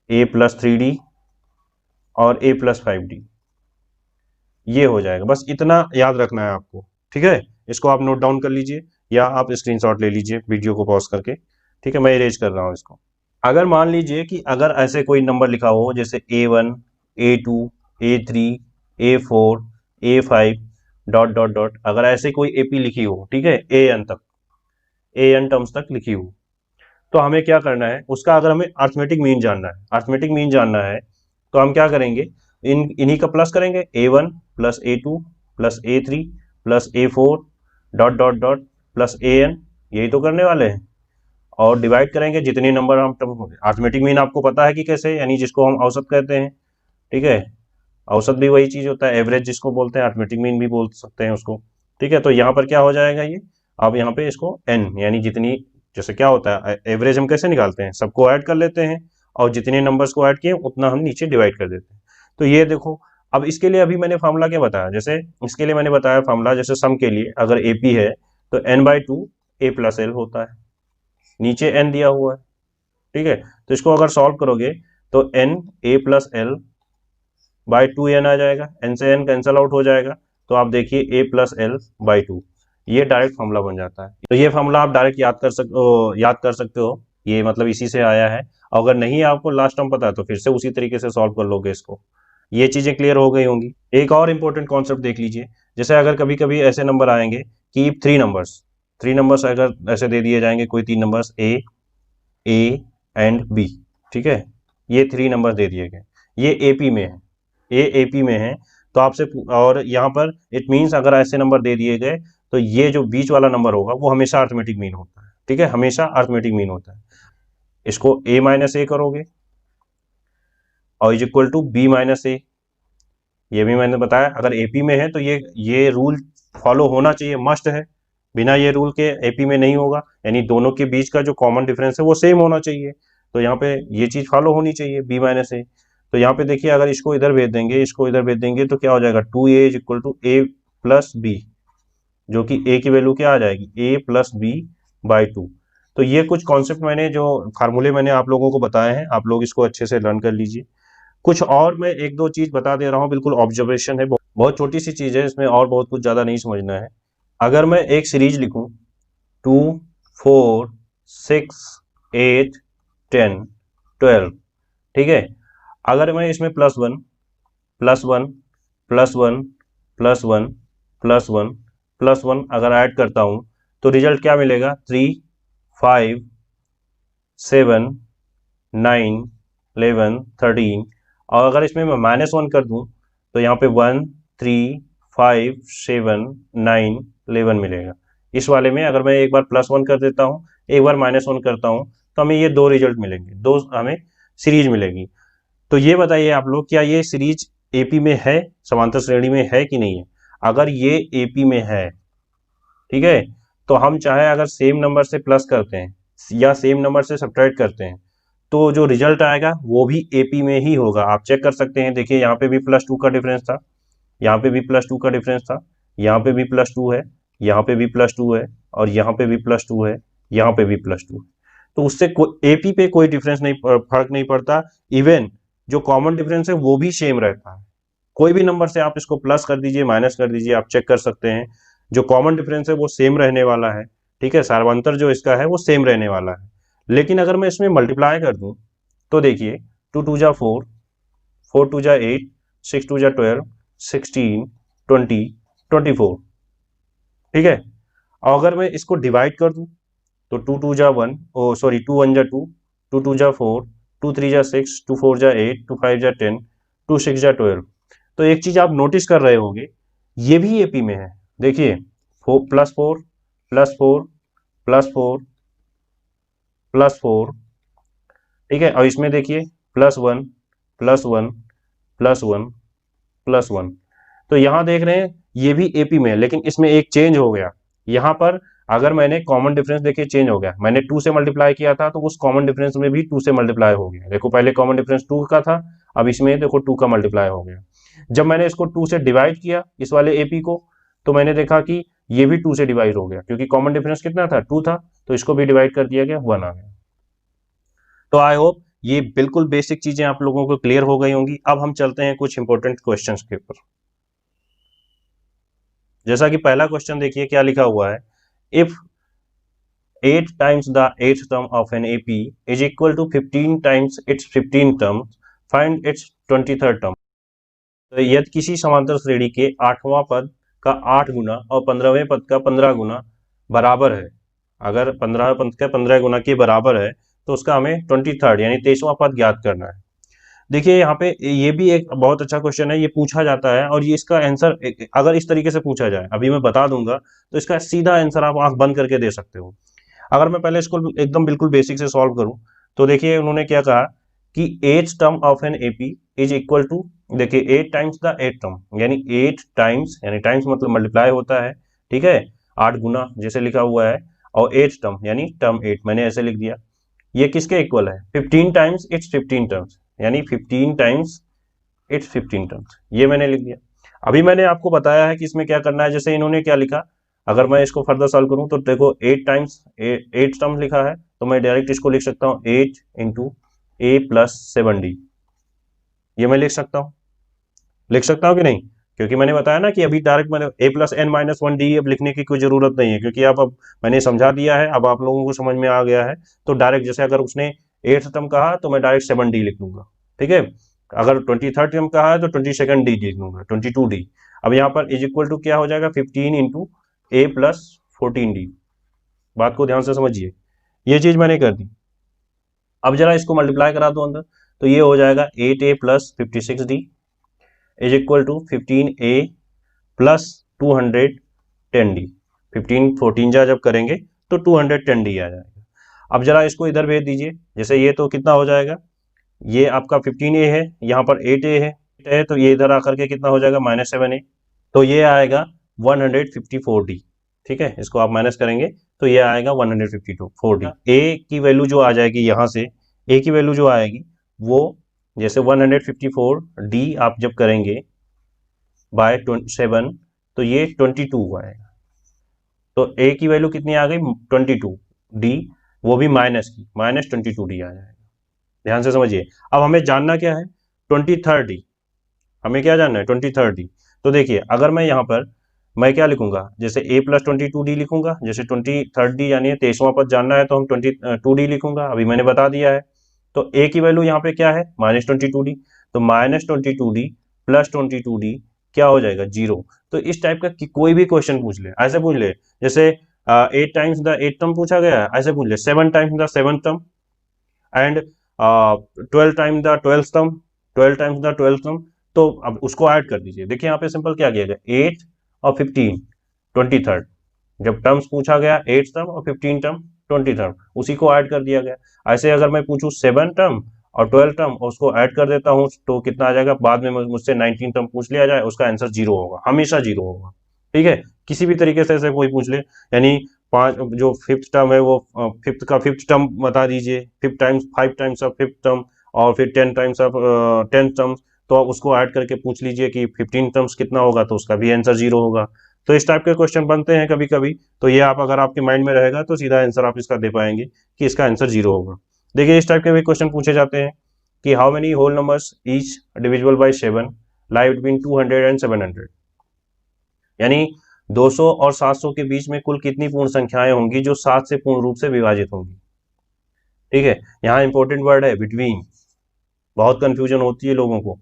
ए प्लस थ्री डी और ए प्लस फाइव डी, ये हो जाएगा। बस इतना याद रखना है आपको, ठीक है। इसको आप नोट डाउन कर लीजिए, या आप स्क्रीनशॉट ले लीजिए वीडियो को पॉज करके, ठीक है। मैं इरेज कर रहा हूँ इसको। अगर मान लीजिए कि अगर ऐसे कोई नंबर लिखा हो, जैसे A1, A2, A3, A4, A5 dot dot dot, अगर ऐसे कोई एपी लिखी हो, ठीक है, AN तक, AN टर्म्स तक लिखी हो, तो हमें क्या करना है, उसका अगर हमें अर्थमेटिक मीन जानना है, अर्थमेटिक मीन जानना है, तो हम क्या करेंगे, इन्हीं का प्लस करेंगे, A1 plus A2 plus A3 plus A4 dot dot dot plus AN, यही तो करने वाले हैं। और डिवाइड करेंगे जितने नंबर हम, अर्थमेटिक मीन आपको पता है कि कैसे, यानी जिसको हम औसत कहते हैं, ठीक है। औसत भी वही चीज होता है, एवरेज जिसको बोलते हैं, अर्थमेटिक मीन भी बोल सकते हैं उसको, ठीक है। तो यहाँ पर क्या हो जाएगा, ये अब यहाँ पे इसको n, यानी जितनी, जैसे क्या होता है एवरेज हम कैसे निकालते हैं, सबको ऐड कर लेते हैं और जितने नंबर्स को ऐड किए उतना हम नीचे डिवाइड कर देते हैं। तो ये देखो, अब इसके लिए अभी मैंने फार्मूला क्या बताया, जैसे इसके लिए मैंने बताया फार्मूला, जैसे सम के लिए अगर एपी है तो n/2 a प्लस एल होता है, नीचे n दिया हुआ है, ठीक है। तो इसको अगर सॉल्व करोगे तो n a plus L by 2n आ जाएगा, n से n कैंसल आउट हो जाएगा, तो आप देखिए a प्लस एल बाई 2, ये डायरेक्ट फॉर्मूला बन जाता है। तो ये फॉर्मूला आप डायरेक्ट याद कर सकते हो, ये मतलब इसी से आया है। अगर नहीं आपको लास्ट टर्म पता है तो फिर से उसी तरीके से सॉल्व कर लोगे इसको। ये चीजें क्लियर हो गई होंगी। एक और इंपॉर्टेंट कॉन्सेप्ट देख लीजिए, जैसे अगर कभी कभी ऐसे नंबर आएंगे कि थ्री नंबर्स अगर ऐसे दे दिए जाएंगे, कोई 3 नंबर्स ए एंड बी, ठीक है, ये 3 नंबर दे दिए गए, ये एपी में है, ए एपी में है, तो आपसे, और यहाँ पर इट मीन्स अगर ऐसे नंबर दे दिए गए तो ये जो बीच वाला नंबर होगा वो हमेशा अर्थमेटिक मीन होता है, ठीक है, हमेशा अर्थमेटिक मीन होता है। इसको a माइनस ए करोगे और is equal to b minus a, ये भी मैंने बताया, अगर एपी में है तो ये रूल फॉलो होना चाहिए, मस्ट है, बिना ये रूल के एपी में नहीं होगा, यानी दोनों के बीच का जो कॉमन डिफरेंस है वो सेम होना चाहिए, तो यहाँ पे ये चीज फॉलो होनी चाहिए, बी माइनस ए। तो यहाँ पे देखिए, अगर इसको इधर भेज देंगे, इसको इधर भेज देंगे, तो क्या हो जाएगा, 2a is equal to a plus b, जो कि a की वैल्यू क्या आ जाएगी, a प्लस बी बाई 2। तो ये कुछ कॉन्सेप्ट मैंने, जो फार्मूले मैंने आप लोगों को बताए हैं, आप लोग इसको अच्छे से लर्न कर लीजिए। कुछ और मैं एक दो चीज बता दे रहा हूँ, बिल्कुल ऑब्जर्वेशन है, बहुत छोटी सी चीज है, इसमें और बहुत कुछ ज्यादा नहीं समझना है। अगर मैं एक सीरीज लिखूं 2, 4, 6, 8, 10, 12, ठीक है, अगर मैं इसमें plus one plus one plus one plus one plus one plus one अगर ऐड करता हूं तो रिजल्ट क्या मिलेगा, 3, 5, 7, 9, 11, 13। और अगर इसमें मैं -1 कर दूं तो यहाँ पे 1 3 5 7 9 11 मिलेगा। इस वाले में अगर मैं एक बार +1 कर देता हूँ, एक बार -1 करता हूँ, तो हमें ये 2 रिजल्ट मिलेंगे, 2 हमें सीरीज मिलेगी। तो ये बताइए आप लोग, क्या ये सीरीज एपी में है, समांतर श्रेणी में है कि नहीं है? अगर ये एपी में है, ठीक है, तो हम चाहे अगर सेम नंबर से प्लस करते हैं या सेम नंबर से सब्ट्रैक्ट करते हैं, तो जो रिजल्ट आएगा वो भी एपी में ही होगा। आप चेक कर सकते हैं, देखिए यहाँ पे भी +2 का डिफरेंस था, यहाँ पे भी +2 का डिफरेंस था, यहाँ पे भी +2 है, यहाँ पे भी +2 है, और यहाँ पे भी +2 है, यहाँ पे भी +2 है। तो उससे एपी पे कोई डिफरेंस नहीं, फर्क नहीं पड़ता। इवन जो कॉमन डिफरेंस है वो भी सेम रहता है। कोई भी नंबर से आप इसको प्लस कर दीजिए, माइनस कर दीजिए, आप चेक कर सकते हैं, जो कॉमन डिफरेंस है वो सेम रहने वाला है। ठीक है, सार्वंतर जो इसका है वो सेम रहने वाला है। लेकिन अगर मैं इसमें मल्टीप्लाई कर दूं, तो देखिए 2 2 जा 4, 4 2 जा 8, 6 2 जा 12, 16, 20, 24। ठीक है, और अगर मैं इसको डिवाइड कर दूं, तो 2 2 जा 1, ओ सॉरी 2 1 जा 2, 2 2 जा 4, 2 3 जा 6, 2 4 जा 8, 2 5 जा 10, 2 6 जा 12। तो एक चीज आप नोटिस कर रहे होंगे, ये भी एपी में है। देखिए +4 +4 +4 +4, ठीक है, और इसमें देखिए +1 +1 +1 +1। तो यहां देख रहे हैं ये भी एपी में है, लेकिन इसमें एक चेंज हो गया। यहां पर अगर मैंने कॉमन डिफरेंस देखिए चेंज हो गया, मैंने 2 से मल्टीप्लाई किया था, तो उस कॉमन डिफरेंस में भी 2 से मल्टीप्लाई हो गया। देखो पहले कॉमन डिफरेंस 2 का था, अब इसमें देखो 2 का मल्टीप्लाई हो गया। जब मैंने इसको 2 से डिवाइड किया इस वाले एपी को, तो मैंने देखा कि ये भी 2 से डिवाइड हो गया, क्योंकि कॉमन डिफरेंस कितना था, 2 था, तो इसको भी डिवाइड कर दिया गया, 1 आ गया। तो आई होप ये बिल्कुल बेसिक चीजें आप लोगों को क्लियर हो गई होंगी। अब हम चलते हैं कुछ इंपॉर्टेंट क्वेश्चंस के ऊपर। जैसा कि पहला क्वेश्चन देखिए क्या लिखा हुआ है, if 8 times the 8th term of an AP is equal to 15 times its 15th term, find its 23rd term। तो यदि किसी समांतर श्रेणी के 8वां पद का 8 गुना और 15वें पद का 15 गुना बराबर है, अगर 15 पद का 15 गुना के बराबर है, तो उसका हमें 23rd यानी 23वां पद ज्ञात करना है। देखिए यहाँ पे ये भी एक बहुत अच्छा क्वेश्चन है, ये पूछा जाता है, और ये इसका आंसर अगर इस तरीके से पूछा जाए, अभी मैं बता दूंगा, तो इसका सीधा आंसर आप आंख बंद करके दे सकते हो। अगर मैं पहले इसको एकदम बिल्कुल बेसिक से सॉल्व करूं, तो देखिए उन्होंने क्या कहा कि 8 term of N AP is equal to, देखिए 8 टाइम्स द 8 टर्म, यानी 8 टाइम्स, यानी टाइम्स मतलब मल्टीप्लाई होता है, ठीक है, 8 गुना जैसे लिखा हुआ है, और 8 टर्म यानी टर्म 8 मैंने ऐसे लिख दिया। ये किसके इक्वल है, 15 टाइम्स इट्स 15 टर्म्स, यानी 15 टाइम्स इट्स 15 टर्म्स, ये मैंने लिख दिया। अभी मैंने आपको बताया है कि इसमें क्या करना है, जैसे इन्होंने क्या लिखा, अगर मैं इसको फर्दर सॉल्व करूं, तो देखो 8 टाइम्स 8 टर्म्स लिखा है, तो मैं डायरेक्ट इसको लिख सकता हूं 8 इंटू ए प्लस 7d, ये मैं लिख सकता हूं कि नहीं, क्योंकि मैंने बताया ना कि अभी डायरेक्ट मैंने a+n-1d अब लिखने की कोई जरूरत नहीं है, क्योंकि अब मैंने समझा दिया है, अब आप लोगों को समझ में आ गया है। तो डायरेक्ट जैसे अगर उसने 8th टर्म कहा तो मैं डायरेक्ट 7d लिख दूंगा, ठीक है, अगर 23rd टर्म कहा है तो 22nd d लिख दूंगा, 22d। अब यहाँ पर इज इक्वल टू क्या हो जाएगा, 15 इंटू ए प्लस 14d। बात को ध्यान से समझिए, ये चीज मैंने कर दी। अब जरा इसको मल्टीप्लाई करा दो अंदर, तो ये हो जाएगा 8a plus 56d is equal to 15a plus 210d। 15 14 जा जब करेंगे तो 210d आ जाएगा। अब जरा इसको इधर भेज दीजिए, जैसे ये तो कितना हो जाएगा, ये आपका 15a है, यहाँ पर 8a है, तो ये इधर आकर के कितना हो जाएगा, -7a, तो ये आएगा 154d। ठीक है, इसको आप माइनस करेंगे तो ये आएगा 154d। a की वैल्यू जो आ जाएगी यहाँ से, a की वैल्यू जो आएगी वो जैसे 154d आप जब करेंगे बाय 7, तो ये 22 आएगा। तो a की वैल्यू कितनी आ गई, 22d, वो भी माइनस की, -22d आ जाएगा। ध्यान से समझिए। अब हमें जानना क्या है, 23rd, हमें क्या जानना है, 23rd। तो देखिए अगर मैं यहाँ पर मैं क्या लिखूंगा, जैसे a प्लस 22d लिखूंगा, जैसे 23rd यानी 23वां पद जानना है तो हम 22d लिखूंगा, अभी मैंने बता दिया है। तो a की वैल्यू यहाँ पे क्या है, -22d, तो -22d प्लस 22d क्या हो जाएगा, 0। तो इस टाइप का कोई भी क्वेश्चन पूछ ले, ऐसे पूछ ले, जैसे 8 टाइम्स द 8 टर्म पूछा गया है, ऐसे पूछ ले 7 times the 7th term and 12 times the 12th term, 12 times the 12th term, तो अब उसको ऐड कर दीजिए। देखिए यहाँ पे सिंपल क्या किया गया, 8 और 15 23rd, जब टर्म्स पूछा गया 8 टर्म और 15 टर्म 23rd, उसी को ऐड कर दिया गया। ऐसे अगर मैं पूछूं 7 टर्म और 12 टर्म और उसको ऐड कर देता हूं तो कितना आ जाएगा, बाद में मुझसे 19 टर्म पूछ लिया जाए उसका आंसर 0 होगा, हमेशा 0 होगा। ठीक है, किसी भी तरीके से ऐसे कोई पूछ ले, यानी पांच जो फिफ्थ टर्म है वो फिफ्थ का फिफ्थ टर्म बता दीजिए, 5 टाइम्स ऑफ फिफ्थ टर्म, और फिर 10 टाइम्स ऑफ 10 टर्म, तो आप उसको ऐड करके पूछ लीजिए कि 15 टर्म्स कितना होगा, तो उसका भी आंसर 0 होगा। तो इस टाइप के क्वेश्चन बनते हैं कभी कभी, तो ये आप अगर आपके माइंड में रहेगा तो सीधा आंसर आप इसका दे पाएंगे कि इसका आंसर 0 होगा। देखिए इस टाइप के भी क्वेश्चन पूछे जाते हैं कि how many whole numbers each divisible by 7 lie between 200 and 700, यानी 200 और 700 के बीच में कुल कितनी पूर्ण संख्याएं होंगी जो 7 से पूर्ण रूप से विभाजित होंगी। ठीक है, यहाँ इंपॉर्टेंट वर्ड है बिटवीन, बहुत कंफ्यूजन होती है लोगों को।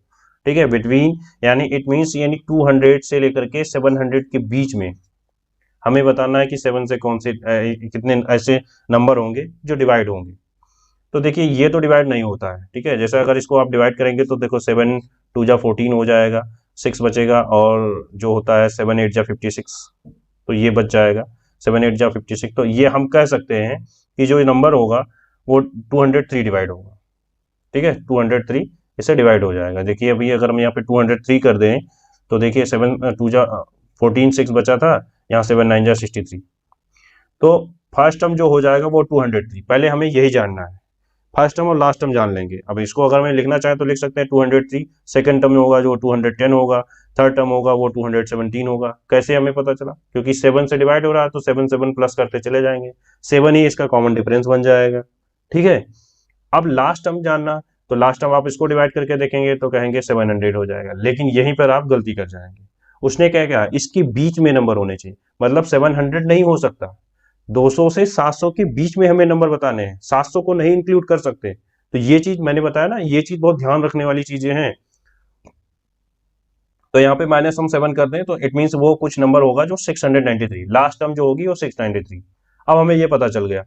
ठीक है, बिटवीन यानी इट मींस यानी 200 से लेकर के 700 के बीच में हमें बताना है कि 7 से कौन से कितने ऐसे नंबर होंगे जो डिवाइड होंगे। तो देखिए ये तो डिवाइड नहीं होता है। ठीक है, जैसे अगर इसको आप डिवाइड करेंगे तो देखो 7 2 जा 14 हो जाएगा, 6 बचेगा, और जो होता है 7 8 जा 56, तो ये बच जाएगा 7 8 जा 56। तो ये हम कह सकते हैं कि जो नंबर होगा वो 203 डिवाइड होगा। ठीक है, 203 इससे डिवाइड हो जाएगा। देखिए अभी अगर हम यहाँ पे 203 कर दें तो देखिए 7 2 जा 14, 6 बचा था, यहाँ 7 9 जा 63, तो फर्स्ट टर्म जो हो जाएगा वो 203। पहले हमें यही जानना है, फर्स्ट टर्म और लास्ट टर्म जान लेंगे। अब इसको अगर मैं लिखना चाहे तो लिख सकते हैं 203, सेकंड टर्म होगा जो 210 होगा, थर्ड टर्म होगा वो 217 होगा। कैसे हमें पता चला, क्योंकि 7 से डिवाइड हो रहा है तो 7 7 प्लस करते चले जाएंगे, 7 ही इसका कॉमन डिफरेंस बन जाएगा। ठीक है, अब लास्ट टर्म जानना, तो लास्ट टर्म आप इसको डिवाइड करके देखेंगे तो कहेंगे 700 हो जाएगा, लेकिन यहीं पर आप गलती कर जाएंगे। उसने क्या कहा, इसके बीच में नंबर होने चाहिए, मतलब 700 नहीं हो सकता, 200 से 700 के बीच में हमें नंबर बताने हैं, 700 को नहीं इंक्लूड कर सकते। तो ये चीज मैंने बताया ना, ये चीज बहुत ध्यान रखने वाली चीजें हैं। तो यहाँ पे माइनस हम 7 कर दें तो इट मींस वो कुछ नंबर होगा जो 693, लास्ट टर्म जो होगी वो 693। अब हमें ये पता चल गया।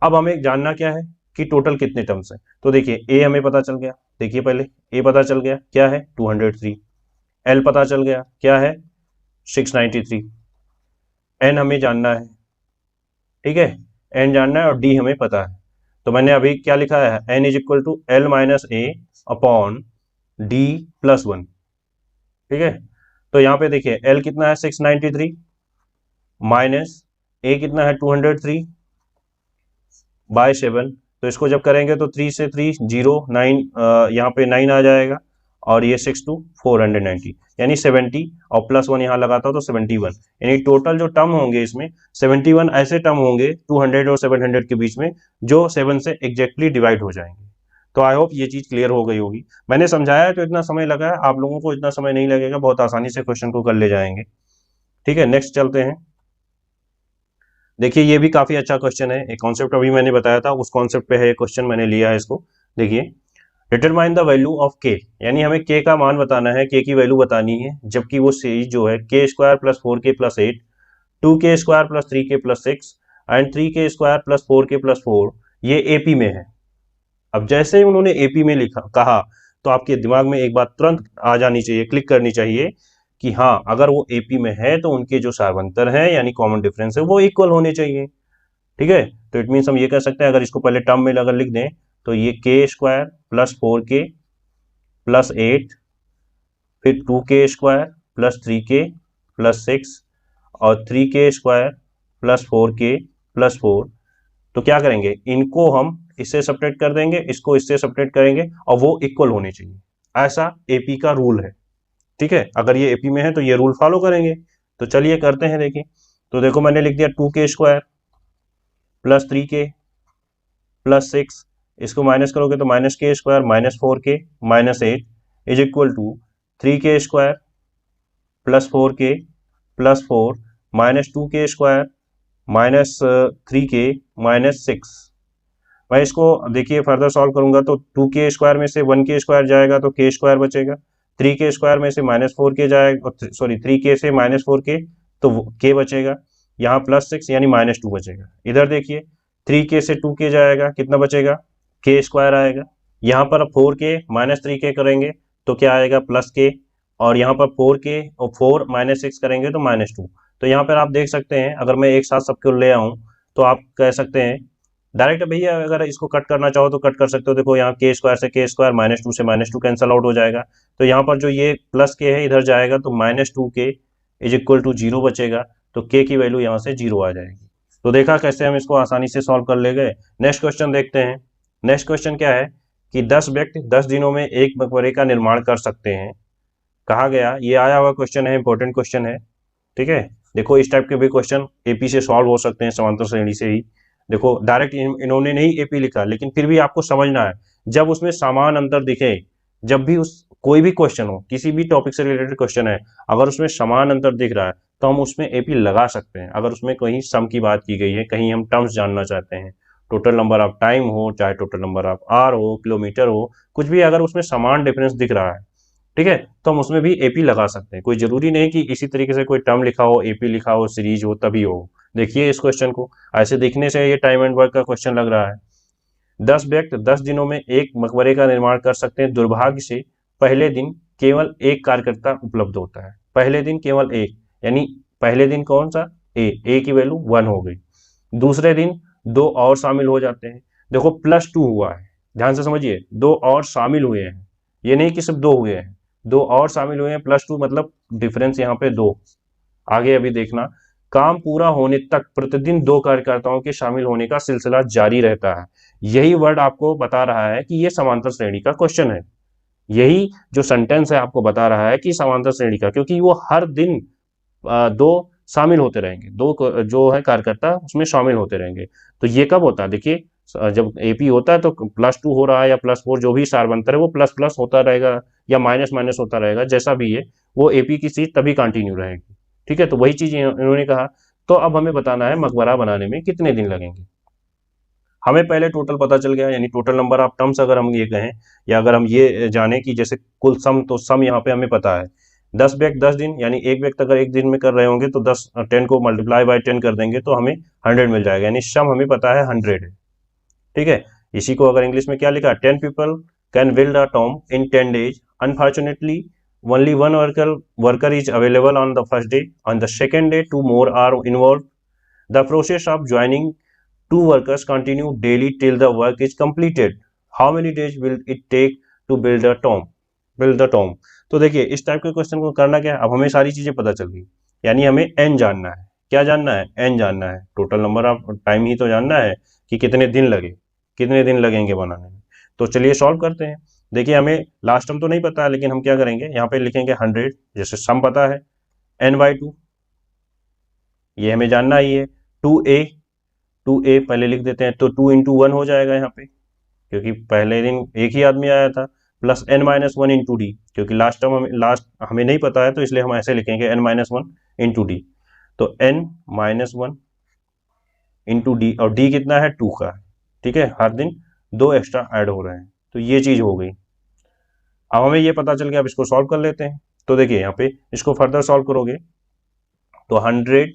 अब हमें जानना क्या है कि टोटल कितने टर्म्स हैं। तो देखिए ए हमें पता चल गया, देखिए पहले ए पता चल गया क्या है 203, एल पता चल गया क्या है 693, एन हमें जानना है। ठीक है, एन जानना है और डी हमें पता है। तो मैंने अभी क्या लिखा है, n is equal to l minus a upon d plus 1। ठीक है, तो यहाँ पे देखिए एल कितना है 693 माइनस ए कितना है 203 बाय 7, तो इसको जब करेंगे तो 3 से 3 0 9, यहाँ पे 9 आ जाएगा, और ये 6 2 490 यानी 70, और प्लस 1 यहाँ लगाता हूँ तो 71, यानी टोटल जो टर्म होंगे इसमें 71 ऐसे टर्म होंगे 200 और 700 के बीच में जो 7 से एग्जैक्टली डिवाइड हो जाएंगे। तो आई होप ये चीज क्लियर हो गई होगी। मैंने समझाया है तो इतना समय लगा है, आप लोगों को इतना समय नहीं लगेगा, बहुत आसानी से क्वेश्चन को कर ले जाएंगे। ठीक है, नेक्स्ट चलते हैं। देखिए ये भी काफी अच्छा क्वेश्चन है, एक कॉन्सेप्ट अभी मैंने बताया था उस कॉन्सेप्ट पे है क्वेश्चन, मैंने लिया है इसको। देखिए डिटरमाइन द वैल्यू ऑफ के, यानी हमें के का मान बताना है, के की वैल्यू बतानी है, जबकि वो सीरीज जो है के square plus 4k plus 8, 2k square plus 3k plus 6 and 3k square plus 4k plus 4 ये एपी में है। अब जैसे ही उन्होंने एपी में लिखा कहा तो आपके दिमाग में एक बात तुरंत आ जानी चाहिए, क्लिक करनी चाहिए कि हाँ अगर वो एपी में है तो उनके जो सार्वंतर है यानी कॉमन डिफरेंस है वो इक्वल होने चाहिए। ठीक है, तो इट मीन्स हम ये कह सकते हैं, अगर इसको पहले टर्म में अगर लिख दें तो ये के स्क्वायर प्लस 4k प्लस 8, फिर 2k square plus 3k plus 6 और 3k square plus 4k plus 4, तो क्या करेंगे इनको हम इससे सब्ट्रैक्ट कर देंगे, इसको इससे सब्ट्रैक्ट करेंगे और वो इक्वल होने चाहिए, ऐसा एपी का रूल है। ठीक है, अगर ये एपी में है तो ये रूल फॉलो करेंगे। तो चलिए करते हैं, देखिए तो देखो मैंने लिख दिया 2k square plus 3k plus 6, इसको माइनस करोगे तो minus k square minus 4k minus 8 is equal to 3k square plus 4k plus 4 minus 2k square minus 3k minus 6। मैं इसको देखिए फर्दर सॉल्व करूंगा तो 2k स्क्वायर में से 1k स्क्वायर जाएगा तो k स्क्वायर बचेगा, 3k स्क्वायर में से माइनस 4k जाएगा, सॉरी 3k से माइनस 4k तो k बचेगा, यहाँ प्लस 6 यानी माइनस 2 बचेगा। इधर देखिए 3k से 2k जाएगा, कितना बचेगा k स्क्वायर आएगा, यहाँ पर 4k माइनस 3k करेंगे तो क्या आएगा प्लस के, और यहाँ पर 4k और 4 -6 करेंगे तो -2। तो यहाँ पर आप देख सकते हैं, अगर मैं एक साथ सबको ले आऊँ तो आप कह सकते हैं डायरेक्ट, भैया अगर इसको कट करना चाहो तो कट कर सकते हो। देखो यहाँ के स्क्वायर से के स्क्वायर, -2 से -2 कैंसल आउट हो जाएगा। तो यहाँ पर जो ये प्लस के है इधर जाएगा तो -2k इज इक्वल टू 0 बचेगा। तो के की वैल्यू यहाँ से 0 आ जाएगी। तो देखा कैसे हम इसको आसानी से सॉल्व कर ले गए। नेक्स्ट क्वेश्चन देखते हैं। नेक्स्ट क्वेश्चन क्या है कि 10 व्यक्ति 10 दिनों में एक मकबरे का निर्माण कर सकते हैं। कहा गया, ये आया हुआ क्वेश्चन है, इंपॉर्टेंट क्वेश्चन है। ठीक है, देखो इस टाइप के भी क्वेश्चन एपी से सॉल्व हो सकते हैं, समांतर श्रेणी से ही। देखो डायरेक्ट इन्होंने नहीं एपी लिखा, लेकिन फिर भी आपको समझना है, जब उसमें समान अंतर दिखे, जब भी उस कोई भी क्वेश्चन हो, किसी भी टॉपिक से रिलेटेड क्वेश्चन है, अगर उसमें समान अंतर दिख रहा है तो हम उसमें एपी लगा सकते हैं। अगर उसमें कहीं सम की बात की गई है, कहीं हम टर्म्स जानना चाहते हैं, टोटल नंबर ऑफ टाइम हो, चाहे टोटल नंबर ऑफ आवर हो, किलोमीटर हो, कुछ भी अगर उसमें समान डिफरेंस दिख रहा है, ठीक है, तो हम उसमें भी एपी लगा सकते हैं। कोई जरूरी नहीं कि इसी तरीके से कोई टर्म लिखा हो, एपी लिखा हो, सीरीज हो तभी हो। देखिए इस क्वेश्चन को, ऐसे देखने से ये टाइम एंड वर्क का क्वेश्चन लग रहा है। 10 व्यक्ति 10 दिनों में एक मकबरे का निर्माण कर सकते हैं। दुर्भाग्य से पहले दिन केवल एक कार्यकर्ता उपलब्ध होता है। पहले दिन केवल एक, यानी पहले दिन कौन सा, ए की वैल्यू 1 हो गई। दूसरे दिन 2 और शामिल हो जाते हैं। देखो +2 हुआ है, ध्यान से समझिए, 2 और शामिल हुए हैं, ये नहीं कि सिर्फ 2 हुए हैं, 2 और शामिल हुए हैं, +2 मतलब डिफरेंस यहाँ पे 2। आगे अभी देखना, काम पूरा होने तक प्रतिदिन 2 कार्यकर्ताओं के शामिल होने का सिलसिला जारी रहता है। यही वर्ड आपको बता रहा है कि ये समांतर श्रेणी का क्वेश्चन है। यही जो सेंटेंस है आपको बता रहा है कि समांतर श्रेणी का, क्योंकि वो हर दिन 2 शामिल होते रहेंगे, 2 जो है कार्यकर्ता उसमें शामिल होते रहेंगे। तो ये कब होता है, देखिए जब एपी होता है तो +2 हो रहा है या +4, जो भी सारबंतर है वो प्लस प्लस होता रहेगा या माइनस माइनस होता रहेगा, जैसा भी है वो एपी की चीज तभी कंटिन्यू रहेगी। ठीक है, तो वही चीज इन्होंने कहा। तो अब हमें बताना है मकबरा बनाने में कितने दिन लगेंगे। हमें पहले टोटल पता चल गया, यानी टोटल नंबर ऑफ टर्म्स अगर हम ये कहें, या अगर हम ये जाने कि जैसे कुल सम, तो सम यहाँ पे हमें पता है 10 व्यक्ति 10 दिन, यानी एक व्यक्ति अगर एक दिन में कर रहे होंगे तो 10 को मल्टीप्लाई बाय 10 कर देंगे तो हमें 100 मिल जाएगा, यानी सम हमें पता है 100 है। ठीक है, इसी को अगर इंग्लिश में क्या लिखा, 10 people can build a Tom in 10 days। Unfortunately only one worker is available on the first day. On the second day 2 more are involved. The process of joining 2 workers continue daily till the work is completed. How many days will it take to build a tomb? तो देखिए इस टाइप के क्वेश्चन को करना क्या है, अब हमें सारी चीजें पता चल गई, यानी हमें एन जानना है। क्या जानना है, एन जानना है, टोटल नंबर ऑफ टाइम ही तो जानना है कि कितने दिन लगे, कितने दिन लगेंगे बनाने में। तो चलिए सॉल्व करते हैं। देखिए हमें लास्ट टर्म तो नहीं पता है, लेकिन हम क्या करेंगे, यहाँ पे लिखेंगे 100, जैसे सम पता है n/2, ये हमें जानना ही है। 2a पहले लिख देते हैं, तो 2 × 1 हो जाएगा यहाँ पे, क्योंकि पहले दिन एक ही आदमी आया था, प्लस n-1 × d, क्योंकि लास्ट हमें नहीं पता है तो इसलिए हम ऐसे लिखेंगे n-1 × d। तो n-1 × d, और d कितना है, 2 का। ठीक है, हर दिन 2 एक्स्ट्रा ऐड हो रहे हैं, तो ये चीज हो गई। अब हमें ये पता चल गया, अब इसको सॉल्व कर लेते हैं। तो देखिए यहाँ पे इसको फर्दर सॉल्व करोगे तो 100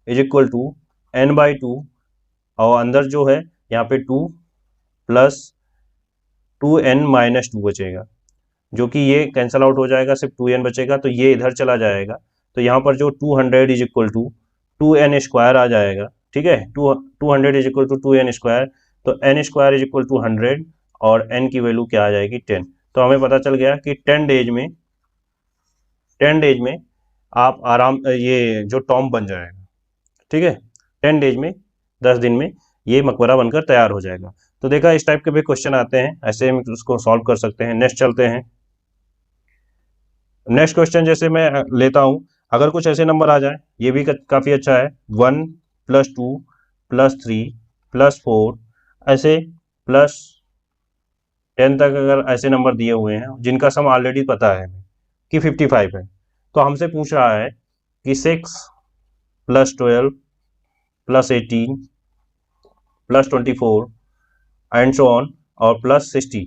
इज इक्वल टू n/2, और अंदर जो है यहाँ पे 2 प्लस 2n-2 बचेगा, जो कि ये कैंसल आउट हो जाएगा, सिर्फ 2n बचेगा, तो ये इधर चला जाएगा। तो यहाँ पर जो 200 इज इक्वल टू 2n² आ जाएगा। ठीक है, 200 इज इक्वल टू 2n², तो n² इज इक्वल टू 100, और n की वैल्यू क्या आ जाएगी, 10। तो हमें पता चल गया कि 10 डेज में आप आराम, ये जो टॉम बन जाएगा। ठीक है, 10 डेज में, 10 दिन में ये मकबरा बनकर तैयार हो जाएगा। तो देखा इस टाइप के भी क्वेश्चन आते हैं, ऐसे हम उसको सॉल्व कर सकते हैं। नेक्स्ट चलते हैं। नेक्स्ट क्वेश्चन जैसे मैं लेता हूं, अगर कुछ ऐसे नंबर आ जाए, ये भी काफी अच्छा है, 1 + 2 + 3 + 4, ऐसे +10 तक अगर ऐसे नंबर दिए हुए हैं जिनका सम ऑलरेडी पता है कि 55 है, तो हमसे पूछ रहा है कि 6 + 12 + 18 + 24 एंड सो ऑन, और +60,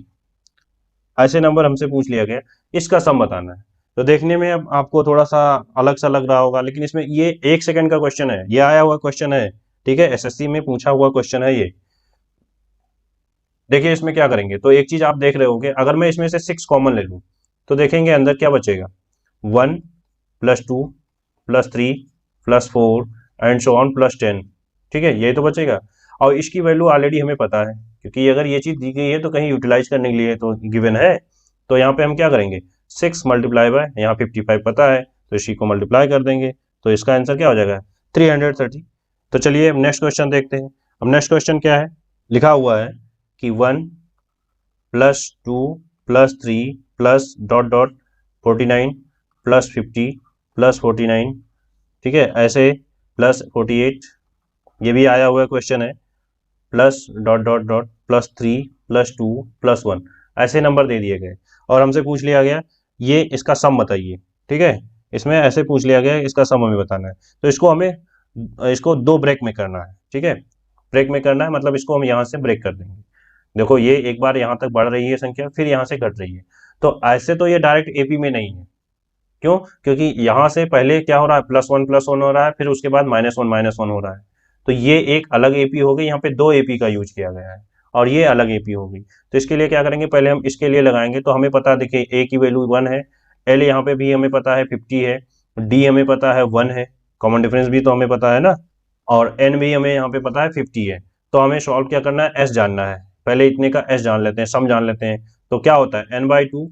ऐसे नंबर हमसे पूछ लिया गया, इसका सम बताना है। तो देखने में अब आपको थोड़ा सा अलग सा लग रहा होगा, लेकिन इसमें ये 1 सेकंड का क्वेश्चन है, ये आया हुआ क्वेश्चन है। ठीक है, एसएससी में पूछा हुआ क्वेश्चन है ये। देखिए इसमें क्या करेंगे, तो एक चीज आप देख रहे होंगे, अगर मैं इसमें से 6 कॉमन ले लूं, तो देखेंगे अंदर क्या बचेगा, 1 + 2 + 3 + 4 एंड सो ऑन +10, ठीक है, यही तो बचेगा। और इसकी वैल्यू ऑलरेडी हमें पता है, क्योंकि अगर ये चीज़ दी गई है तो कहीं यूटिलाइज करने के लिए तो गिवन है। तो यहाँ पे हम क्या करेंगे, 6 मल्टीप्लाई बाय यहाँ 55 पता है, तो इसी को मल्टीप्लाई कर देंगे, तो इसका आंसर क्या हो जाएगा, 330। तो चलिए नेक्स्ट क्वेश्चन देखते हैं। अब नेक्स्ट क्वेश्चन क्या है, लिखा हुआ है कि 1 + 2 + 3 + ... 49 + 50 + 49, ठीक है, ऐसे +48, ये भी आया हुआ क्वेश्चन है, +... +3 + 2 + 1, ऐसे नंबर दे दिए गए और हमसे पूछ लिया गया ये इसका सम बताइए, ठीक है, इसमें ऐसे पूछ लिया गया इसका सम हमें बताना है। तो इसको 2 ब्रेक में करना है, ठीक है, ब्रेक में करना है मतलब इसको हम यहाँ से ब्रेक कर देंगे। देखो ये एक बार यहाँ तक बढ़ रही है संख्या, फिर यहाँ से घट रही है, तो ऐसे तो ये डायरेक्ट एपी में नहीं है। क्यों, क्योंकि यहाँ से पहले क्या हो रहा है, +1 हो रहा है, फिर उसके बाद -1 हो रहा है, तो ये एक अलग एपी हो गई, यहाँ पे 2 एपी का यूज किया गया है और ये अलग एपी हो गई। तो इसके लिए क्या करेंगे, पहले हम इसके लिए लगाएंगे, तो हमें पता है, देखिए ए की वैल्यू 1 है, एल यहाँ पे भी हमें पता है 50 है, डी हमें पता है 1 है, कॉमन डिफरेंस भी तो हमें पता है ना, और एन भी हमें यहाँ पे पता है 50 है। तो हमें सॉल्व क्या करना है, एस जानना है, पहले इतने का एस जान लेते हैं, सम जान लेते हैं। तो क्या होता है, n/2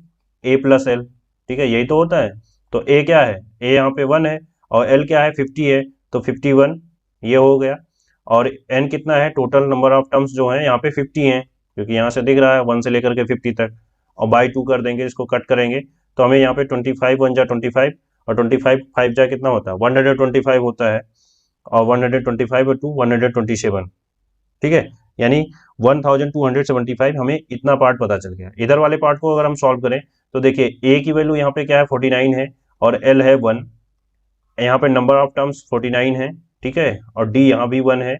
a + l, ठीक है, यही तो होता है। तो ए क्या है, ए यहाँ पे 1 है और एल क्या है 50 है, तो 51 ये हो गया। और एन कितना है, टोटल नंबर ऑफ टर्म्स जो है यहाँ पे 50 हैं, क्योंकि यहाँ से दिख रहा है 1 से लेकर के 50 तक, और /2 कर देंगे, इसको कट करेंगे, तो हमें यहाँ पे 25 1 जा 25 और 25 5 जा कितना होता है, 125 होता है, और 125 टू 127, ठीक है, यानी 1275 हमें इतना पार्ट पता चल गया। इधर वाले पार्ट को अगर हम सॉल्व करें तो देखिए ए की वैल्यू यहाँ पे क्या है 49 है और एल है 1, यहाँ पे नंबर ऑफ टर्म्स 49 है, ठीक है, और डी यहाँ भी 1 है,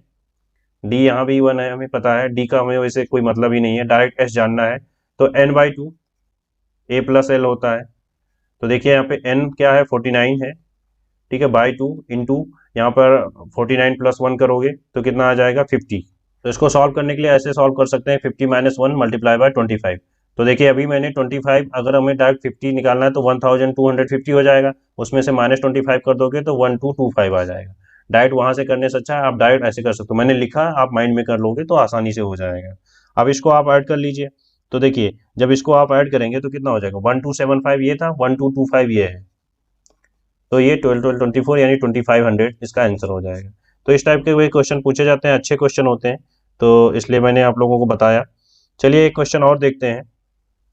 डी यहाँ भी 1 है, हमें पता है, डी का हमें वैसे कोई मतलब ही नहीं है, डायरेक्ट एस जानना है। तो n/2 a + l होता है, तो देखिए यहाँ पे n क्या है 49 है, ठीक है, /2 इंटू यहाँ पर 49 + 1 करोगे तो कितना आ जाएगा 50। तो इसको सॉल्व करने के लिए ऐसे सॉल्व कर सकते हैं, 50 - 1 × 25। तो देखिए अभी मैंने 25, अगर हमें डायरेक्ट 50 निकालना है तो 1250 हो जाएगा, उसमें से -25 कर दोगे तो 1225 आ जाएगा। डायरेक्ट वहां से करने से अच्छा है आप डायरेक्ट ऐसे कर सकते हो, मैंने लिखा, आप माइंड में कर लोगे तो आसानी से हो जाएगा। अब इसको आप ऐड कर लीजिए, तो देखिए जब इसको आप ऐड करेंगे तो कितना हो जाएगा, 1275 ये था, 1225 ये है, तो ये 1224 यानी 2500 इसका आंसर हो जाएगा। तो इस टाइप के वे क्वेश्चन पूछे जाते हैं, अच्छे क्वेश्चन होते हैं, तो इसलिए मैंने आप लोगों को बताया। चलिए एक क्वेश्चन और देखते हैं।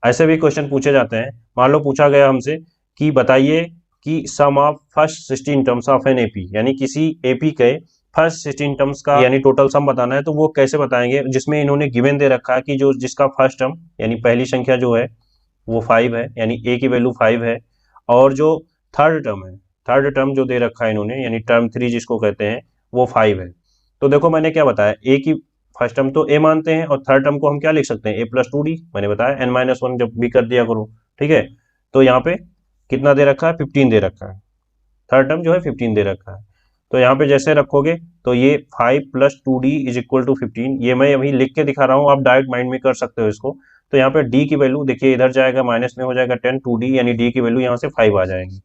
ऐसे भी क्वेश्चन पूछे जाते हैं, मान लो पूछा गया हमसे कि बताइए कि sum of first 16 terms of N AP, यानी किसी एपी के फर्स्ट 16 टर्म्स का यानी टोटल सम बताना है, तो वो कैसे बताएंगे, जिसमें इन्होंने गिवन दे रखा है कि जो जिसका फर्स्ट टर्म यानी पहली संख्या जो है वो 5 है, यानी ए की वैल्यू 5 है, और जो थर्ड टर्म है, थर्ड टर्म जो दे रखा है इन्होंने यानी टर्म 3 जिसको कहते हैं वो 5 है। तो देखो मैंने क्या बताया, ए की फर्स्ट टर्म तो ए मानते हैं और थर्ड टर्म को हम क्या लिख सकते हैं, ए + 2d, मैंने बताया n-1 जब भी कर दिया करो, ठीक है। तो यहाँ पे कितना दे रखा है, 15 दे रखा है, थर्ड टर्म जो है 15 दे रखा है। तो यहाँ पे जैसे रखोगे तो ये 5 + 2d = 15, ये मैं अभी लिख के दिखा रहा हूँ, आप डायरेक्ट माइंड में कर सकते हो इसको। तो यहाँ पे d की वैल्यू देखिए इधर जाएगा, माइनस में हो जाएगा 10, 2d यानी d की वैल्यू यहाँ से 5 आ जाएगी।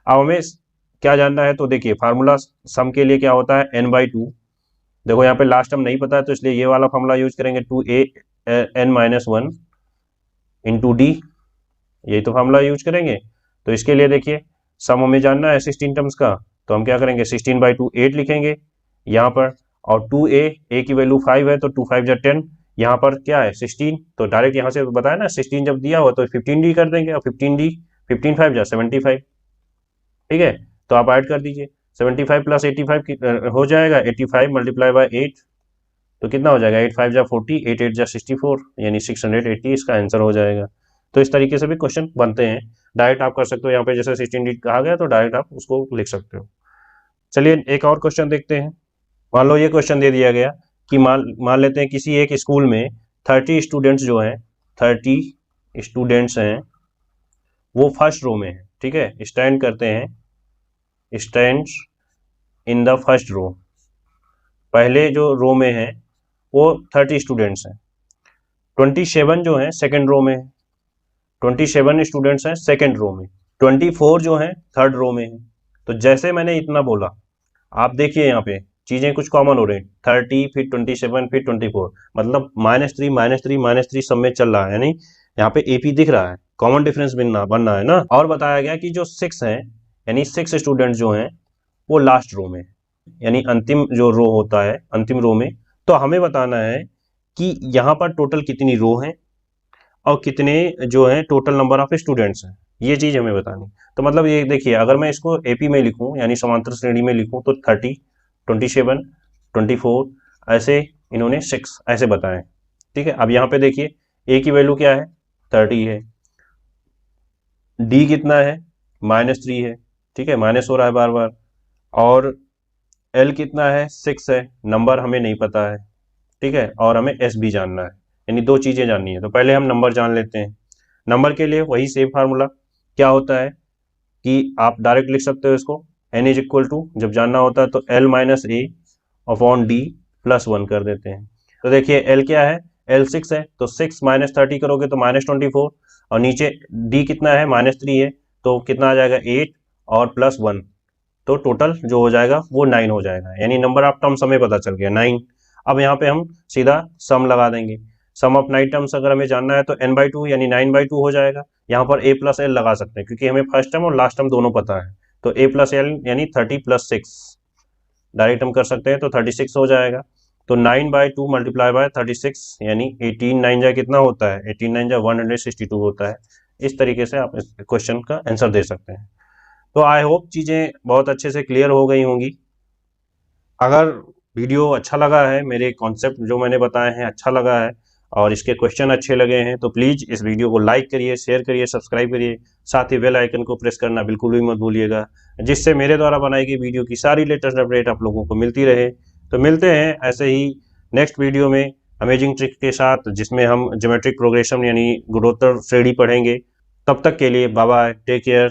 अब हमें क्या जानना है, तो देखिए फार्मूला सम के लिए क्या होता है, n/2, देखो यहाँ पे लास्ट टर्म नहीं पता है तो इसलिए ये वाला फार्मूला यूज करेंगे, 2a n-1 इंटू डी, यही तो फार्मूला यूज करेंगे। तो इसके लिए देखिए सम हमें जानना है 16 टर्म्स का, तो हम क्या करेंगे, 16/2 8 लिखेंगे यहाँ पर, और 2a, a की वैल्यू 5 है तो 2 5 जा 10, यहाँ पर क्या है 16, तो डायरेक्ट यहाँ से बताया ना 16 जब दिया हुआ तो 15d कर देंगे, और 15d 15 5 जा 75, ठीक है। तो आप ऐड कर दीजिए, 75 + 85 हो जाएगा, 85 × 8, तो कितना हो जाएगा, 8 5 जा 40, 8 8 जा 64, यानी 680 इसका आंसर हो जाएगा। तो इस तरीके से भी क्वेश्चन बनते हैं, डायरेक्ट आप कर सकते हो, यहाँ पे जैसे 16d कहा गया तो डायरेक्ट आप उसको लिख सकते हो। चलिए एक और क्वेश्चन देखते हैं। मान लो ये क्वेश्चन दे दिया गया कि मान लेते हैं किसी एक स्कूल में 30 स्टूडेंट्स जो हैं, 30 स्टूडेंट्स हैं, वो फर्स्ट रो में है, ठीक है, स्टैंड करते हैं, stands in the first row, पहले जो रो में है वो 30 स्टूडेंट्स हैं। 27 जो है सेकंड रो में है, 27 स्टूडेंट्स हैं सेकेंड रो में, 24 जो हैं थर्ड रो में हैं। तो जैसे मैंने इतना बोला, आप देखिए यहाँ पे चीजें कुछ कॉमन हो रही हैं, 30 फिर 27 फिर 24, मतलब -3 -3 -3 सब में चल रहा है, यानी यहाँ पे एपी दिख रहा है, कॉमन डिफरेंस बनना है ना। और बताया गया कि जो 6 हैं, यानी 6 स्टूडेंट जो हैं वो लास्ट रो में, यानी अंतिम जो रो होता है अंतिम रो में। तो हमें बताना है कि यहाँ पर टोटल कितनी रो हैं और कितने जो हैं टोटल नंबर ऑफ स्टूडेंट्स हैं, ये चीज हमें बतानी। तो मतलब ये देखिए, अगर मैं इसको एपी में लिखूं यानी समांतर श्रेणी में लिखूं तो 30, 27, 24 ऐसे इन्होंने 6 ऐसे बताए, ठीक है। अब यहाँ पे देखिए ए की वैल्यू क्या है, 30 है, डी कितना है, -3 है, ठीक है, माइनस हो रहा है बार बार, और एल कितना है, 6 है, नंबर हमें नहीं पता है, ठीक है, और हमें एस भी जानना है, यानी दो चीजें जाननी है। तो पहले हम नंबर जान लेते हैं। नंबर के लिए वही सेम फार्मूला क्या होता है कि आप डायरेक्ट लिख सकते हो इसको, n इज इक्वल टू, जब जानना होता है तो l minus a upon d plus 1 कर देते हैं। तो देखिए l क्या है, l 6 है, तो 6 माइनस 30 करोगे तो -24, और नीचे d कितना है, -3 है, तो कितना आ जाएगा 8 और प्लस 1, तो टोटल जो हो जाएगा वो 9 हो जाएगा, यानी नंबर ऑफ टर्म्स हमें पता चल गया 9। अब यहाँ पे हम सीधा सम लगा देंगे, सम ऑफ 9 टर्म्स अगर हमें जानना है तो n/2 यानी 9/2 हो जाएगा। यहाँ पर a प्लस एल लगा सकते हैं क्योंकि हमें फर्स्ट टर्म और लास्ट टर्म दोनों पता है, तो a प्लस एल यानी 30 + 6 डायरेक्ट हम कर सकते हैं, तो 36 हो जाएगा। तो 9/2 मल्टीप्लाई बाय 36 यानी 18 9 जा कितना होता है, 18 9 जा 162 होता है। इस तरीके से आप इस क्वेश्चन का आंसर दे सकते हैं। तो आई होप चीज़ें बहुत अच्छे से क्लियर हो गई होंगी। अगर वीडियो अच्छा लगा है, मेरे कॉन्सेप्ट जो मैंने बताए हैं अच्छा लगा है और इसके क्वेश्चन अच्छे लगे हैं, तो प्लीज़ इस वीडियो को लाइक करिए, शेयर करिए, सब्सक्राइब करिए, साथ ही बेल आइकन को प्रेस करना बिल्कुल भी मत भूलिएगा, जिससे मेरे द्वारा बनाई गई वीडियो की सारी लेटेस्ट अपडेट आप लोगों को मिलती रहे। तो मिलते हैं ऐसे ही नेक्स्ट वीडियो में अमेजिंग ट्रिक के साथ, जिसमें हम ज्योमेट्रिक प्रोग्रेशन यानी गुणोत्तर श्रेणी पढ़ेंगे। तब तक के लिए बाय बाय, टेक केयर।